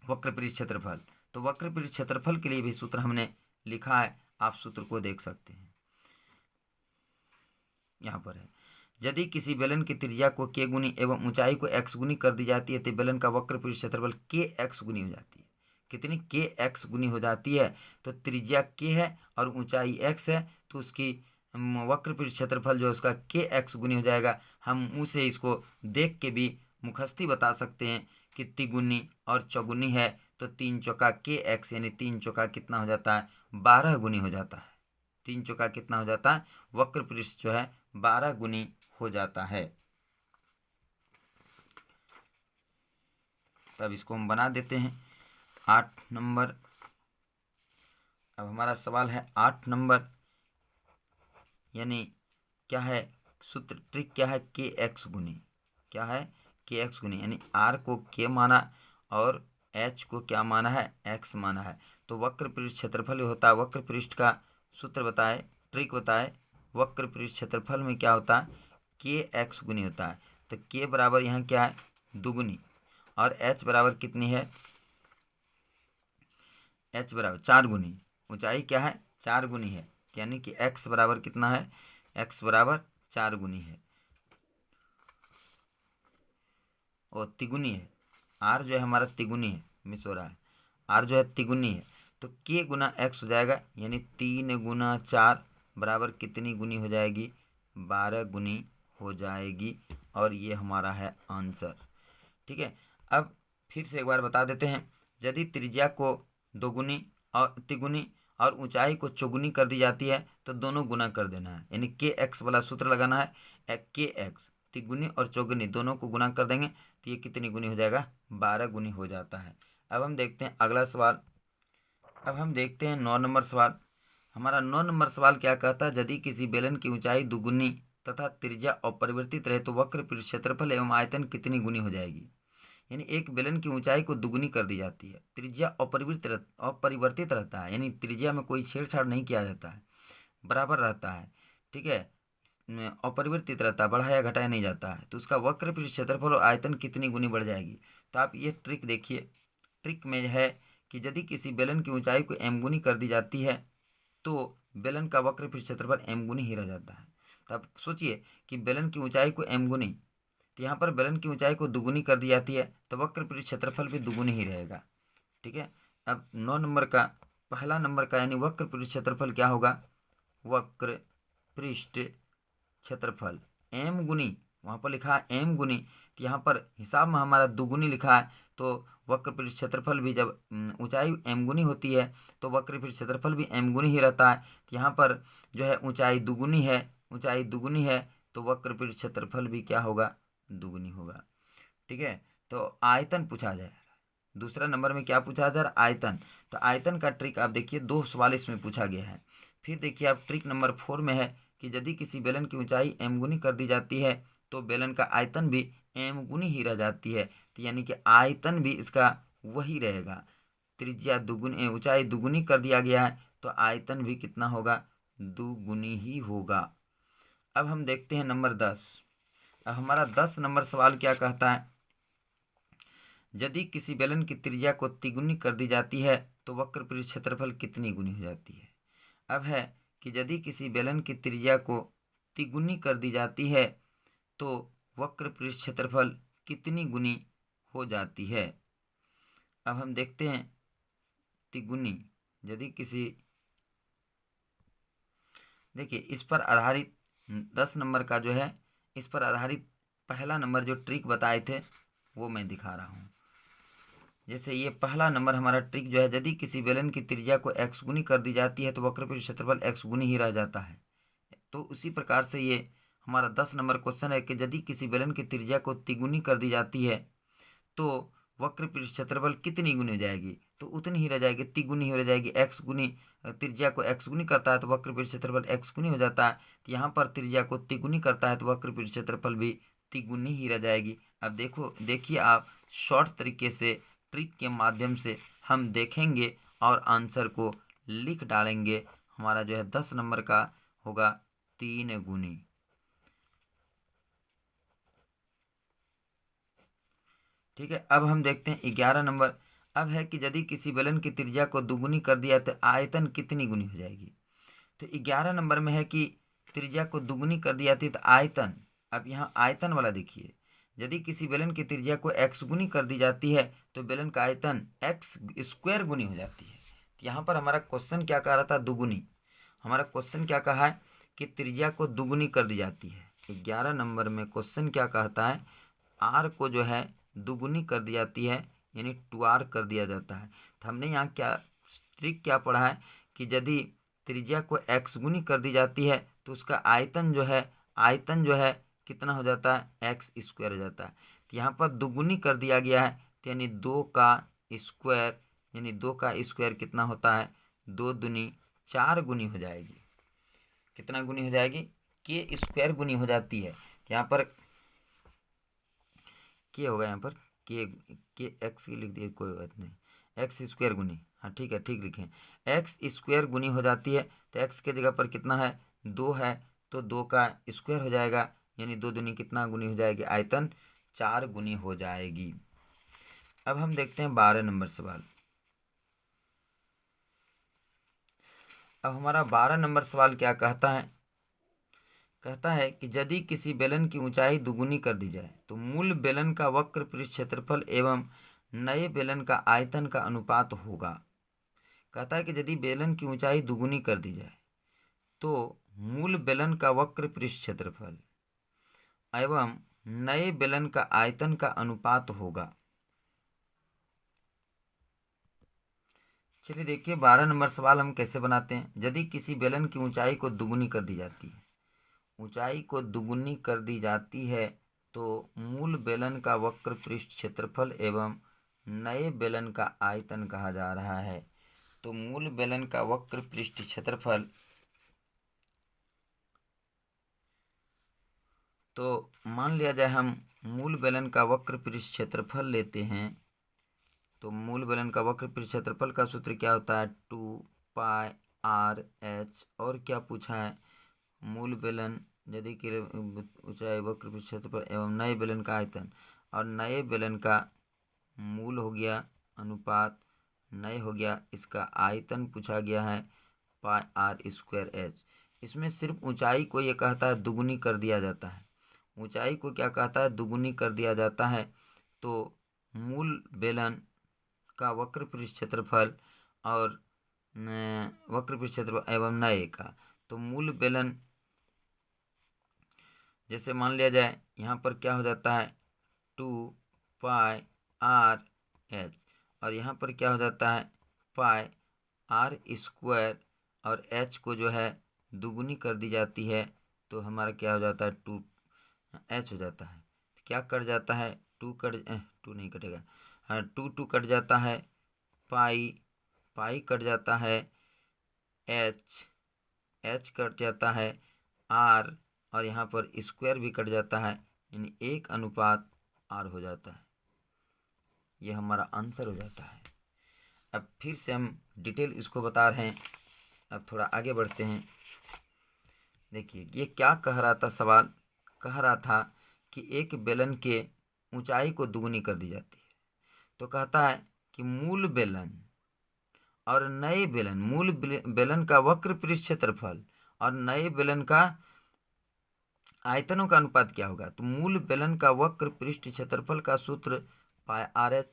Speaker 1: वक्रपृष्ठ क्षेत्रफल। तो वक्रपृष्ठ क्षेत्रफल के लिए भी सूत्र हमने लिखा है, आप सूत्र को देख सकते हैं। यहाँ पर है, यदि किसी बेलन की त्रिज्या को k गुनी एवं ऊंचाई को x गुनी कर दी जाती है तो बेलन का वक्रपृष्ठ क्षेत्रफल kx गुनी हो जाती है। कितनी? kx गुनी हो जाती है। तो त्रिज्या k है और ऊंचाई x है, तो उसकी वक्रपृष्ठ क्षेत्रफल जो है उसका kx गुनी हो जाएगा। हम उसे इसको देख के भी मुखस्ती बता सकते हैं कि तिगुनी और चौगुनी है, तो 3 चौका kx यानी 3 चौका कितना हो जाता है? 12 गुनी हो जाता है। 3 चौका कितना हो जाता है? वक्रपृष्ठ जो है 12 गुनी हो जाता है। तब इसको हम बना देते हैं 8 नंबर। अब हमारा सवाल है 8 नंबर, यानी क्या है सूत्र, ट्रिक क्या है? के एक्स गुनी, क्या है? के एक्स गुनी, यानी आर को के माना और एच को क्या माना है? एक्स माना है। तो वक्रपृष्ठ क्षेत्रफल होता है, वक्रपृष्ठ का सूत्र बताए, ट्रिक बताए। वक्रपृष्ठ क्षेत्रफल में क्या होता है? के एक्स गुनी होता है। तो के बराबर यहाँ क्या है? दुगुनी, और एच बराबर कितनी है? एच बराबर 4 गुनी। ऊंचाई क्या है? 4 गुनी है, यानी कि एक्स बराबर कितना है? एक्स बराबर 4 गुनी है और तिगुनी है। आर जो है हमारा तिगुनी है, मिस हो रहा है, आर जो है तिगुनी है। तो के गुना एक्स हो जाएगा, यानी 3 गुना 4 बराबर कितनी गुनी हो जाएगी? 12 गुनी हो जाएगी। और ये हमारा है आंसर। ठीक है, अब फिर से एक बार बता देते हैं। यदि त्रिज्या को दोगुनी और तिगुनी और ऊंचाई को चौगुनी कर दी जाती है तो दोनों गुना कर देना है, यानी के एक्स वाला सूत्र लगाना है। के एक्स तिगुनी और चौगुनी दोनों को गुना कर देंगे तो ये कितनी गुनी हो जाएगा? 12 गुनी हो जाता है। अब हम देखते हैं अगला सवाल। अब हम देखते हैं 9 नंबर सवाल। हमारा 9 नंबर सवाल क्या कहता है? यदि किसी बेलन की ऊंचाई दुगुनी तथा त्रिज्या अपरिवर्तित रहे तो वक्रपृष्ठ क्षेत्रफल एवं आयतन कितनी गुनी हो जाएगी? यानी एक बेलन की ऊंचाई को दुगुनी कर दी जाती है, त्रिज्या अपरिवर्तित रहता है, यानी त्रिज्या में कोई छेड़छाड़ नहीं किया जाता है, बराबर रहता है। ठीक है, अपरिवर्तित रहता है, बढ़ाया घटाया नहीं जाता है। तो उसका वक्रपृष्ठ क्षेत्रफल और आयतन कितनी गुनी बढ़ जाएगी? तो आप ये ट्रिक देखिए। ट्रिक में है कि यदि किसी बेलन की ऊंचाई को m गुनी कर दी जाती है तो बेलन का वक्रपृष्ठ क्षेत्रफल m गुनी ही रह जाता है। तो आप सोचिए कि बेलन की ऊंचाई को m गुनी, तो यहाँ पर बेलन की ऊंचाई को दुगुनी कर दी जाती है तो वक्रपृष्ठ क्षेत्रफल भी दुगुनी ही रहेगा। ठीक है, अब 9 नंबर का पहला नंबर का यानी वक्रपृष्ठ क्षेत्रफल क्या होगा? वक्रपृष्ठ क्षेत्रफल m गुनी, वहाँ पर लिखा है m गुनी, तो यहाँ पर हिसाब में हमारा दुगुनी लिखा है। तो वक्रपृष्ठ क्षेत्रफल भी जब ऊंचाई m गुनी होती है तो वक्रपृष्ठ क्षेत्रफल भी m गुनी ही रहता है। तो यहाँ पर जो है ऊंचाई दुगुनी है, ऊंचाई दुगुनी है तो वक्रपृष्ठ क्षेत्रफल भी क्या होगा? दुगुनी होगा। ठीक है, तो आयतन पूछा जाए। दूसरा नंबर में क्या पूछा जा रहा? आयतन। तो आयतन का ट्रिक आप देखिए, 2 सवाल इसमें पूछा गया है। फिर देखिए आप ट्रिक नंबर 4 में है कि यदि किसी बेलन की ऊंचाई m गुनी कर दी जाती है तो बेलन का आयतन भी m गुनी ही रह जाती है। तो यानी कि आयतन भी इसका वही रहेगा। त्रिज्या दुगुनी, ऊंचाई दुगुनी कर दिया गया है तो आयतन भी कितना होगा? दुगुनी ही होगा। अब हम देखते हैं नंबर 10। अब हमारा 10 नंबर सवाल क्या कहता है? यदि किसी बेलन की त्रिज्या को तिगुनी कर दी जाती है तो वक्रपृष्ठ क्षेत्रफल कितनी गुनी हो जाती है? अब है कि यदि किसी बेलन की त्रिज्या को तिगुनी कर दी जाती है तो वक्रपृष्ठ क्षेत्रफल कितनी गुनी हो जाती है? अब हम देखते हैं तिगुनी, यदि किसी, देखिए इस पर आधारित 10 नंबर का जो है, इस पर आधारित पहला नंबर जो ट्रिक बताए थे वो मैं दिखा रहा हूँ। जैसे ये पहला नंबर हमारा ट्रिक जो है, यदि किसी बेलन की त्रिज्या को x गुनी कर दी जाती है तो वक्रपृष्ठ क्षेत्रफल x गुनी ही रह जाता है। तो उसी प्रकार से ये हमारा 10 नंबर क्वेश्चन है कि यदि किसी बेलन की त्रिज्या को तिगुनी कर दी जाती है तो वक्रपृष्ठ क्षेत्रफल कितनी गुनी हो जाएगी? तो उतनी ही रह जाएगी, तिगुनी ही रह जाएगी। x गुनी, त्रिज्या को x गुनी करता है तो वक्रपृष्ठ क्षेत्रफल x गुनी हो जाता है। तो यहाँ पर त्रिज्या को तिगुनी करता है तो वक्रपृष्ठ क्षेत्रफल भी तिगुनी ही रह जाएगी। अब देखिए आप शॉर्ट तरीके से ट्रिक के माध्यम से हम देखेंगे और आंसर को लिख डालेंगे। हमारा जो है 10 नंबर का होगा 3 गुनी। ठीक है, अब हम देखते हैं 11 नंबर। अब है कि यदि किसी बेलन की त्रिज्या को दुगुनी कर दिया तो आयतन कितनी गुनी हो जाएगी। तो 11 नंबर में है कि त्रिज्या को दुगुनी कर दी जाती है तो आयतन, अब यहाँ आयतन वाला देखिए, यदि किसी बेलन की त्रिज्या को x गुनी कर दी जाती है तो बेलन का आयतन x स्क्वायर गुनी हो जाती है। तो यहाँ पर हमारा क्वेश्चन क्या कह रहा था, दुगुनी। हमारा क्वेश्चन क्या कहा है कि त्रिज्या को दुगुनी कर दी जाती है। 11 नंबर में क्वेश्चन क्या कहता है, r को जो है दुगुनी कर दी जाती है, यानी 2r कर दिया जाता है। तो हमने यहाँ क्या ट्रिक क्या पढ़ा है कि यदि त्रिज्या को x गुनी कर दी जाती है तो उसका आयतन जो है कितना हो जाता है, एक्स स्क्वायर हो जाता है। तो यहाँ पर दुगुनी कर दिया गया है, तो यानी 2 का स्क्वायर, यानी 2 का स्क्वायर कितना होता है, 2 दूनी 4 गुनी हो जाएगी। कितना गुनी हो जाएगी, के स्क्वायर गुनी हो जाती है। यहाँ पर के होगा, यहाँ पर के एक्स लिख दिए, कोई बात नहीं, एक्स स्क्वायर गुनी, हाँ ठीक है, ठीक लिखें, एक्स स्क्वायर गुनी हो जाती है। तो एक्स के जगह पर कितना है, 2 है, तो 2 का स्क्वायर हो जाएगा, यानी 2 दूनी कितना गुनी हो जाएगी, आयतन 4 गुनी हो जाएगी। अब हम देखते हैं 12 नंबर सवाल। अब हमारा 12 नंबर सवाल क्या कहता है, कहता है कि यदि किसी बेलन की ऊंचाई दुगुनी कर दी जाए तो मूल बेलन का वक्र पृष्ठ क्षेत्रफल एवं नए बेलन का आयतन का अनुपात होगा। कहता है कि यदि बेलन की ऊंचाई दुगुनी कर दी जाए तो मूल बेलन का वक्र पृष्ठ क्षेत्रफल एवं नए बेलन का आयतन का अनुपात होगा। चलिए देखिए 12 नंबर सवाल हम कैसे बनाते हैं। यदि किसी बेलन की ऊंचाई को दुगुनी कर दी जाती है, ऊंचाई को दुगुनी कर दी जाती है तो मूल बेलन का वक्र पृष्ठ क्षेत्रफल एवं नए बेलन का आयतन कहा जा रहा है। तो मूल बेलन का वक्र पृष्ठ क्षेत्रफल, तो मान लिया जाए हम मूल बेलन का वक्र पृष्ठ क्षेत्रफल लेते हैं, तो मूल बेलन का वक्र पृष्ठ क्षेत्रफल का सूत्र क्या होता है, 2πr/h। और क्या पूछा है, मूल बेलन यदि कि ऊंचाई वक्र पृष्ठ क्षेत्रफल एवं नए बेलन का आयतन, और नए बेलन का मूल हो गया अनुपात नए हो गया, इसका आयतन पूछा गया है πr²h। इसमें सिर्फ ऊंचाई को ये कहता है दुगुनी कर दिया जाता है, ऊंचाई को क्या कहता है, दुगुनी कर दिया जाता है। तो मूल बेलन का वक्र पृष्ठ क्षेत्रफल और वक्र पृष्ठ क्षेत्रफल एवं नए का, तो मूल बेलन जैसे मान लिया जाए यहाँ पर क्या हो जाता है 2πr/h, और यहाँ पर क्या हो जाता है πr², और h को जो है दुगुनी कर दी जाती है तो हमारा क्या हो जाता है 2h हो जाता है। क्या कट जाता है, 2 नहीं कटेगा, हाँ 2 कट जाता है, पाई कट जाता है, h कट जाता है, r, और यहाँ पर स्क्वायर भी कट जाता है, यानी 1:r हो जाता है। ये हमारा आंसर हो जाता है। अब फिर से हम डिटेल इसको बता रहे हैं। अब थोड़ा आगे बढ़ते हैं। देखिए ये क्या कह रहा था, सवाल कह रहा था कि एक बेलन के ऊंचाई को दुगुनी कर दी जाती है, तो कहता है कि मूल बेलन और नए बेलन, मूल बेलन का वक्र पृष्ठ क्षेत्रफल और नए बेलन का आयतनों का अनुपात क्या होगा। तो मूल बेलन का वक्र पृष्ठ क्षेत्रफल का सूत्र πr/h,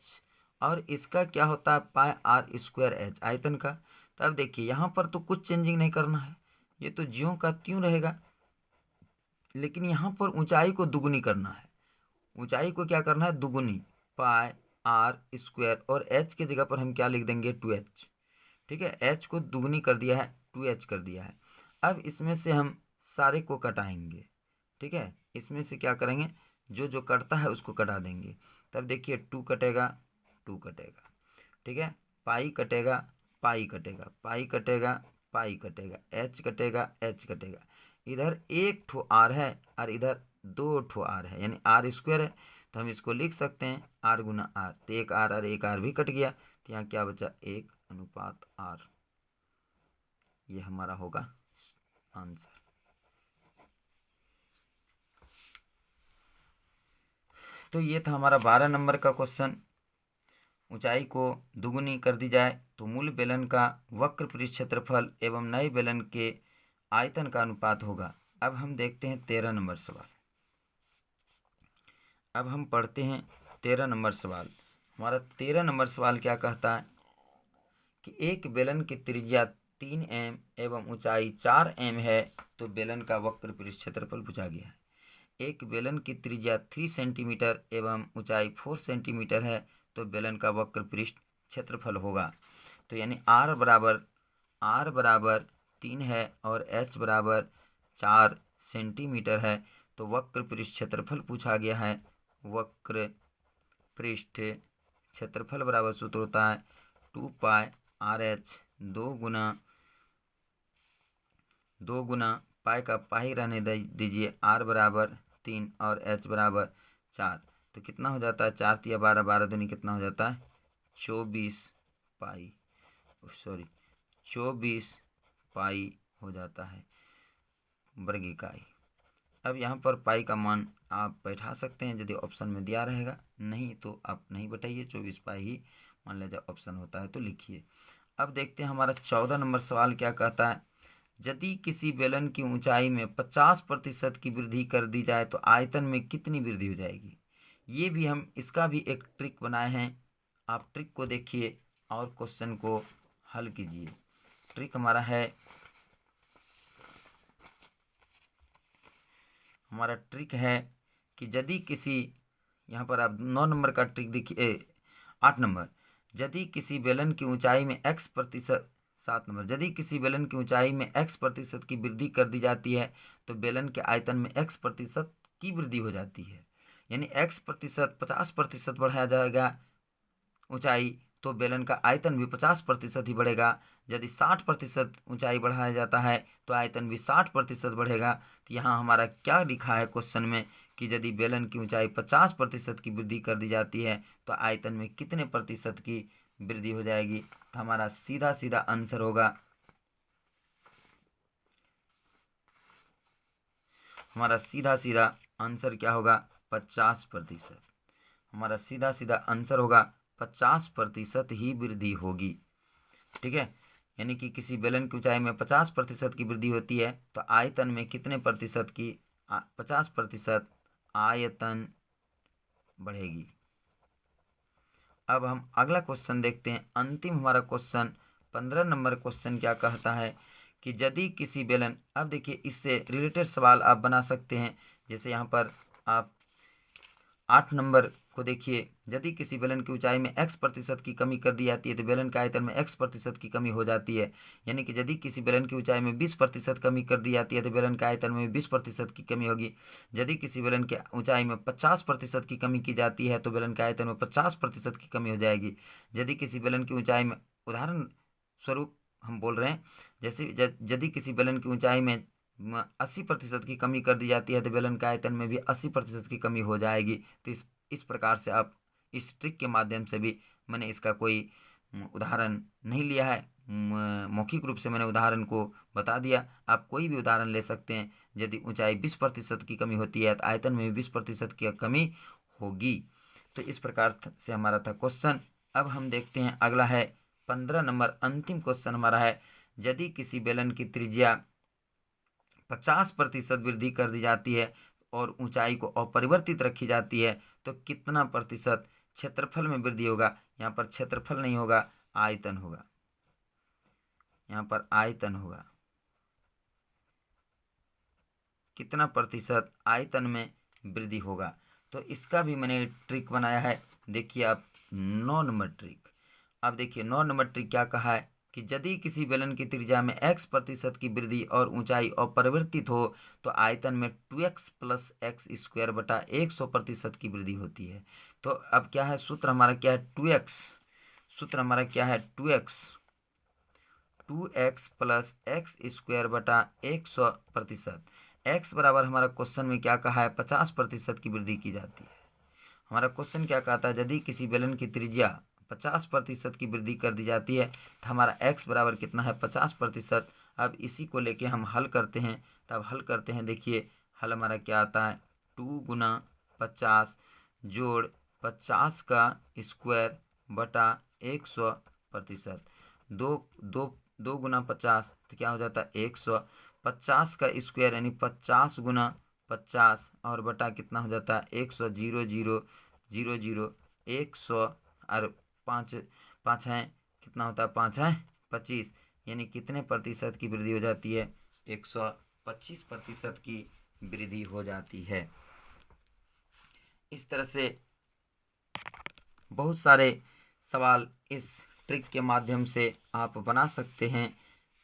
Speaker 1: और इसका क्या होता है πr²h आयतन का। तो अब देखिए यहाँ पर तो कुछ चेंजिंग नहीं करना है, ये तो ज्यों का त्यों रहेगा, लेकिन यहाँ पर ऊंचाई को दुगुनी करना है। ऊंचाई को क्या करना है, दुगुनी, πr², और h के जगह पर हम क्या लिख देंगे 2h। ठीक है, h को दुगुनी कर दिया है, 2h कर दिया है। अब इसमें से हम सारे को कटाएंगे। ठीक है, इसमें से क्या करेंगे, जो जो कटता है उसको कटा देंगे। तब देखिए 2 कटेगा, 2 कटेगा, ठीक है, पाई कटेगा, पाई कटेगा, पाई कटेगा, पाई कटेगा, h कटेगा, h कटेगा। इधर 1 ठो r है और इधर 2 ठो r है, यानी r² है। तो हम इसको लिख सकते हैं r गुना r, तो 1r और 1r भी कट गया, तो यहाँ क्या बचा 1:r। ये हमारा होगा आंसर। तो ये था हमारा 12 नंबर का क्वेश्चन। ऊंचाई को दुगुनी कर दी जाए तो मूल बेलन का वक्र पृष्ठ क्षेत्रफल एवं नए बेलन के आयतन का अनुपात होगा। अब हम देखते हैं 13 नंबर सवाल। अब हम पढ़ते हैं 13 नंबर सवाल। हमारा 13 नंबर सवाल क्या कहता है कि एक बेलन की त्रिज्या 3 एम एवं ऊंचाई 4 एम है तो बेलन का वक्र पृष्ठ क्षेत्रफल पूछा गया है। एक बेलन की त्रिज्या 3 सेंटीमीटर एवं ऊंचाई 4 सेंटीमीटर है तो बेलन का वक्र पृष्ठ क्षेत्रफल होगा। तो यानी r बराबर 3 है और h बराबर 4 सेंटीमीटर है तो वक्र पृष्ठ क्षेत्रफल पूछा गया है। वक्र पृष्ठ क्षेत्रफल बराबर सूत्र होता है 2 पाई RH, 2 गुना पाई का पाई रहने दीजिए, r बराबर 3 और h बराबर 4। तो कितना हो जाता है 4 तिया 12, 12 दूनी कितना हो जाता है 24 पाई हो जाता है वर्ग इकाई। अब यहाँ पर पाई का मान आप बैठा सकते हैं यदि ऑप्शन में दिया रहेगा, नहीं तो आप नहीं बैठाइए, 24 पाई ही मान लीजिए ऑप्शन होता है तो लिखिए। अब देखते हैं हमारा 14 नंबर सवाल क्या कहता है। यदि किसी बेलन की ऊंचाई में 50% की वृद्धि कर दी जाए तो आयतन में कितनी वृद्धि हो जाएगी। ये भी हम इसका भी एक ट्रिक बनाए हैं, आप ट्रिक को देखिए और क्वेश्चन को हल कीजिए। ट्रिक हमारा है कि यदि किसी, यहाँ पर आप 9 नंबर का ट्रिक देखिए, 8 नंबर, यदि किसी बेलन की ऊंचाई में x%, 7 नंबर, यदि किसी बेलन की ऊंचाई में x% की वृद्धि कर दी जाती है तो बेलन के आयतन में x% की वृद्धि हो जाती है। यानी x% 50% बढ़ाया जाएगा ऊंचाई तो बेलन का आयतन भी 50% ही बढ़ेगा। यदि 60% ऊंचाई बढ़ाया जाता है तो आयतन भी 60% बढ़ेगा। तो यहाँ हमारा क्या लिखा है क्वेश्चन में कि यदि बेलन की ऊंचाई 50% की वृद्धि कर दी जाती है तो आयतन में कितने प्रतिशत की वृद्धि हो जाएगी। तो हमारा सीधा सीधा आंसर होगा, हमारा सीधा सीधा आंसर क्या होगा 50%। हमारा सीधा सीधा आंसर होगा 50% ही वृद्धि होगी। ठीक है, यानी कि किसी बेलन की ऊंचाई में 50% की वृद्धि होती है तो आयतन में कितने प्रतिशत की 50% आयतन बढ़ेगी। अब हम अगला क्वेश्चन देखते हैं, अंतिम हमारा क्वेश्चन 15 नंबर क्वेश्चन क्या कहता है कि यदि किसी बेलन, अब देखिए इससे रिलेटेड सवाल आप बना सकते हैं। जैसे यहाँ पर आप 8 नंबर को देखिए, यदि किसी बेलन की ऊंचाई में x% की कमी कर दी जाती है तो बेलन के आयतन में x% की कमी हो जाती है। यानी कि यदि किसी बेलन की ऊंचाई में 20% कमी कर दी जाती है तो बेलन के आयतन में 20% की कमी होगी। यदि किसी बेलन के ऊंचाई में 50% की कमी की जाती है तो बेलन के आयतन में 50% की कमी हो जाएगी। यदि किसी बेलन की ऊंचाई में, उदाहरण स्वरूप हम बोल रहे हैं, जैसे यदि किसी बेलन की ऊंचाई में 80% की कमी कर दी जाती है तो बेलन के आयतन में भी 80% की कमी हो जाएगी। तो इस प्रकार से आप इस ट्रिक के माध्यम से भी, मैंने इसका कोई उदाहरण नहीं लिया है, मौखिक रूप से मैंने उदाहरण को बता दिया। आप कोई भी उदाहरण ले सकते हैं। यदि ऊंचाई 20% की कमी होती है तो आयतन में भी 20% की कमी होगी। तो इस प्रकार से हमारा था क्वेश्चन। अब हम देखते हैं अगला है 15 नंबर, अंतिम क्वेश्चन हमारा है, यदि किसी बेलन की त्रिज्या 50% वृद्धि कर दी जाती है और ऊंचाई को अपरिवर्तित रखी जाती है तो कितना प्रतिशत क्षेत्रफल में वृद्धि होगा। यहाँ पर क्षेत्रफल नहीं होगा, आयतन होगा, यहाँ पर आयतन होगा। कितना प्रतिशत आयतन में वृद्धि होगा। तो इसका भी मैंने ट्रिक बनाया है। देखिए आप 9 नंबर ट्रिक। अब देखिए 9 नंबर ट्रिक क्या कहा है कि यदि किसी बेलन की त्रिज्या में x% की वृद्धि और ऊंचाई अपरिवर्तित हो तो आयतन में 2x + x² बटा 100% की वृद्धि होती है। तो अब क्या है सूत्र हमारा, क्या है 2x, सूत्र हमारा क्या है 2x + x² बटा 100%। x बराबर हमारा क्वेश्चन में क्या कहा है 50% की वृद्धि की जाती है। हमारा क्वेश्चन क्या कहता है, यदि किसी बेलन की त्रिज्या 50% की वृद्धि कर दी जाती है तो हमारा x बराबर कितना है 50%। अब इसी को लेके हम हल करते हैं। तब हल करते हैं, देखिए हल हमारा क्या आता है 2 × 50 जोड़ 50 का स्क्वायर बटा 100%। दो गुना 50 तो क्या हो जाता है 100। 50 का स्क्वायर यानी 50 गुना 50 और बटा कितना हो जाता है 100। 0 0 0 0 100 और 5 5 है कितना होता है 5 है 25, यानी कितने प्रतिशत की वृद्धि हो जाती है 125% की वृद्धि हो जाती है। इस तरह से बहुत सारे सवाल इस ट्रिक के माध्यम से आप बना सकते हैं।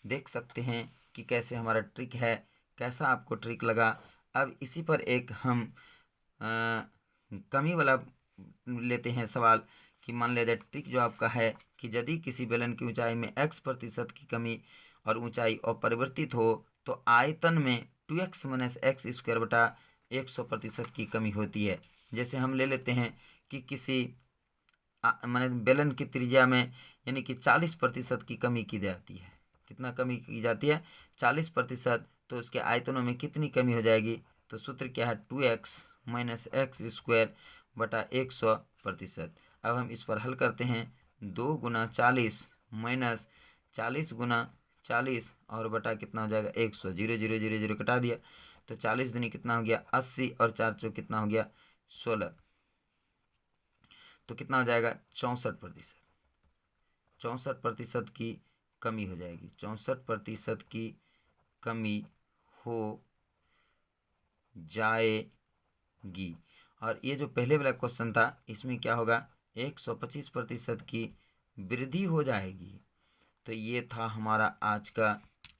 Speaker 1: देख सकते हैं कि कैसे हमारा ट्रिक है, कैसा आपको ट्रिक लगा। अब इसी पर एक हम कमी वाला लेते हैं सवाल कि मान लेते ट्रिक जो आपका है कि यदि किसी बेलन की ऊंचाई में x% की कमी और ऊंचाई अपरिवर्तित हो तो आयतन में 2x - x² बटा 100% की कमी होती है। जैसे हम ले लेते हैं कि किसी माने बेलन की त्रिज्या में यानी कि 40% की कमी की जाती है। कितना कमी की जाती है 40%, तो उसके आयतनों में कितनी कमी हो जाएगी, तो सूत्र क्या है 2x - x² बटा 100%। अब हम इस पर हल करते हैं 2 गुना 40 माइनस 40 गुना 40 और बटा कितना हो जाएगा 100। 0 0 0 0 कटा दिया तो 40 दूनी कितना हो गया 80 और 4 चौक कितना हो गया 16, तो कितना हो जाएगा 64%। 64% की कमी हो जाएगी, 64% की कमी हो जाएगी। और ये जो पहले वाला क्वेश्चन था इसमें क्या होगा 125% की वृद्धि हो जाएगी। तो ये था हमारा आज का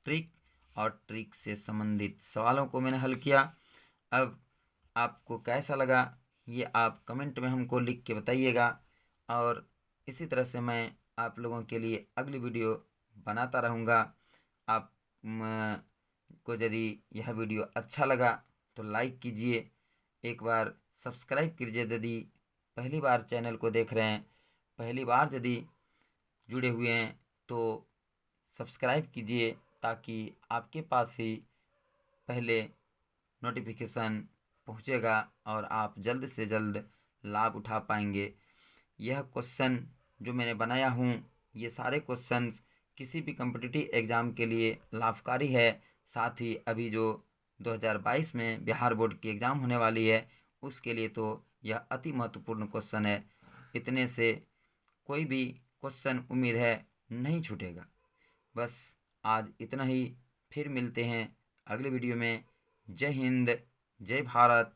Speaker 1: ट्रिक और ट्रिक से संबंधित सवालों को मैंने हल किया। अब आपको कैसा लगा ये आप कमेंट में हमको लिख के बताइएगा, और इसी तरह से मैं आप लोगों के लिए अगली वीडियो बनाता रहूँगा। आप को यदि यह वीडियो अच्छा लगा तो लाइक कीजिए, एक बार सब्सक्राइब कीजिए यदि पहली बार चैनल को देख रहे हैं, पहली बार यदि जुड़े हुए हैं तो सब्सक्राइब कीजिए ताकि आपके पास ही पहले नोटिफिकेशन पहुंचेगा और आप जल्द से जल्द लाभ उठा पाएंगे। यह क्वेश्चन जो मैंने बनाया हूँ ये सारे क्वेश्चंस किसी भी कम्पिटिटिव एग्ज़ाम के लिए लाभकारी है। साथ ही अभी जो 2022 में बिहार बोर्ड की एग्ज़ाम होने वाली है उसके लिए तो यह अति महत्वपूर्ण क्वेश्चन है। इतने से कोई भी क्वेश्चन उम्मीद है नहीं छूटेगा। बस आज इतना ही, फिर मिलते हैं अगले वीडियो में। जय हिंद, जय भारत।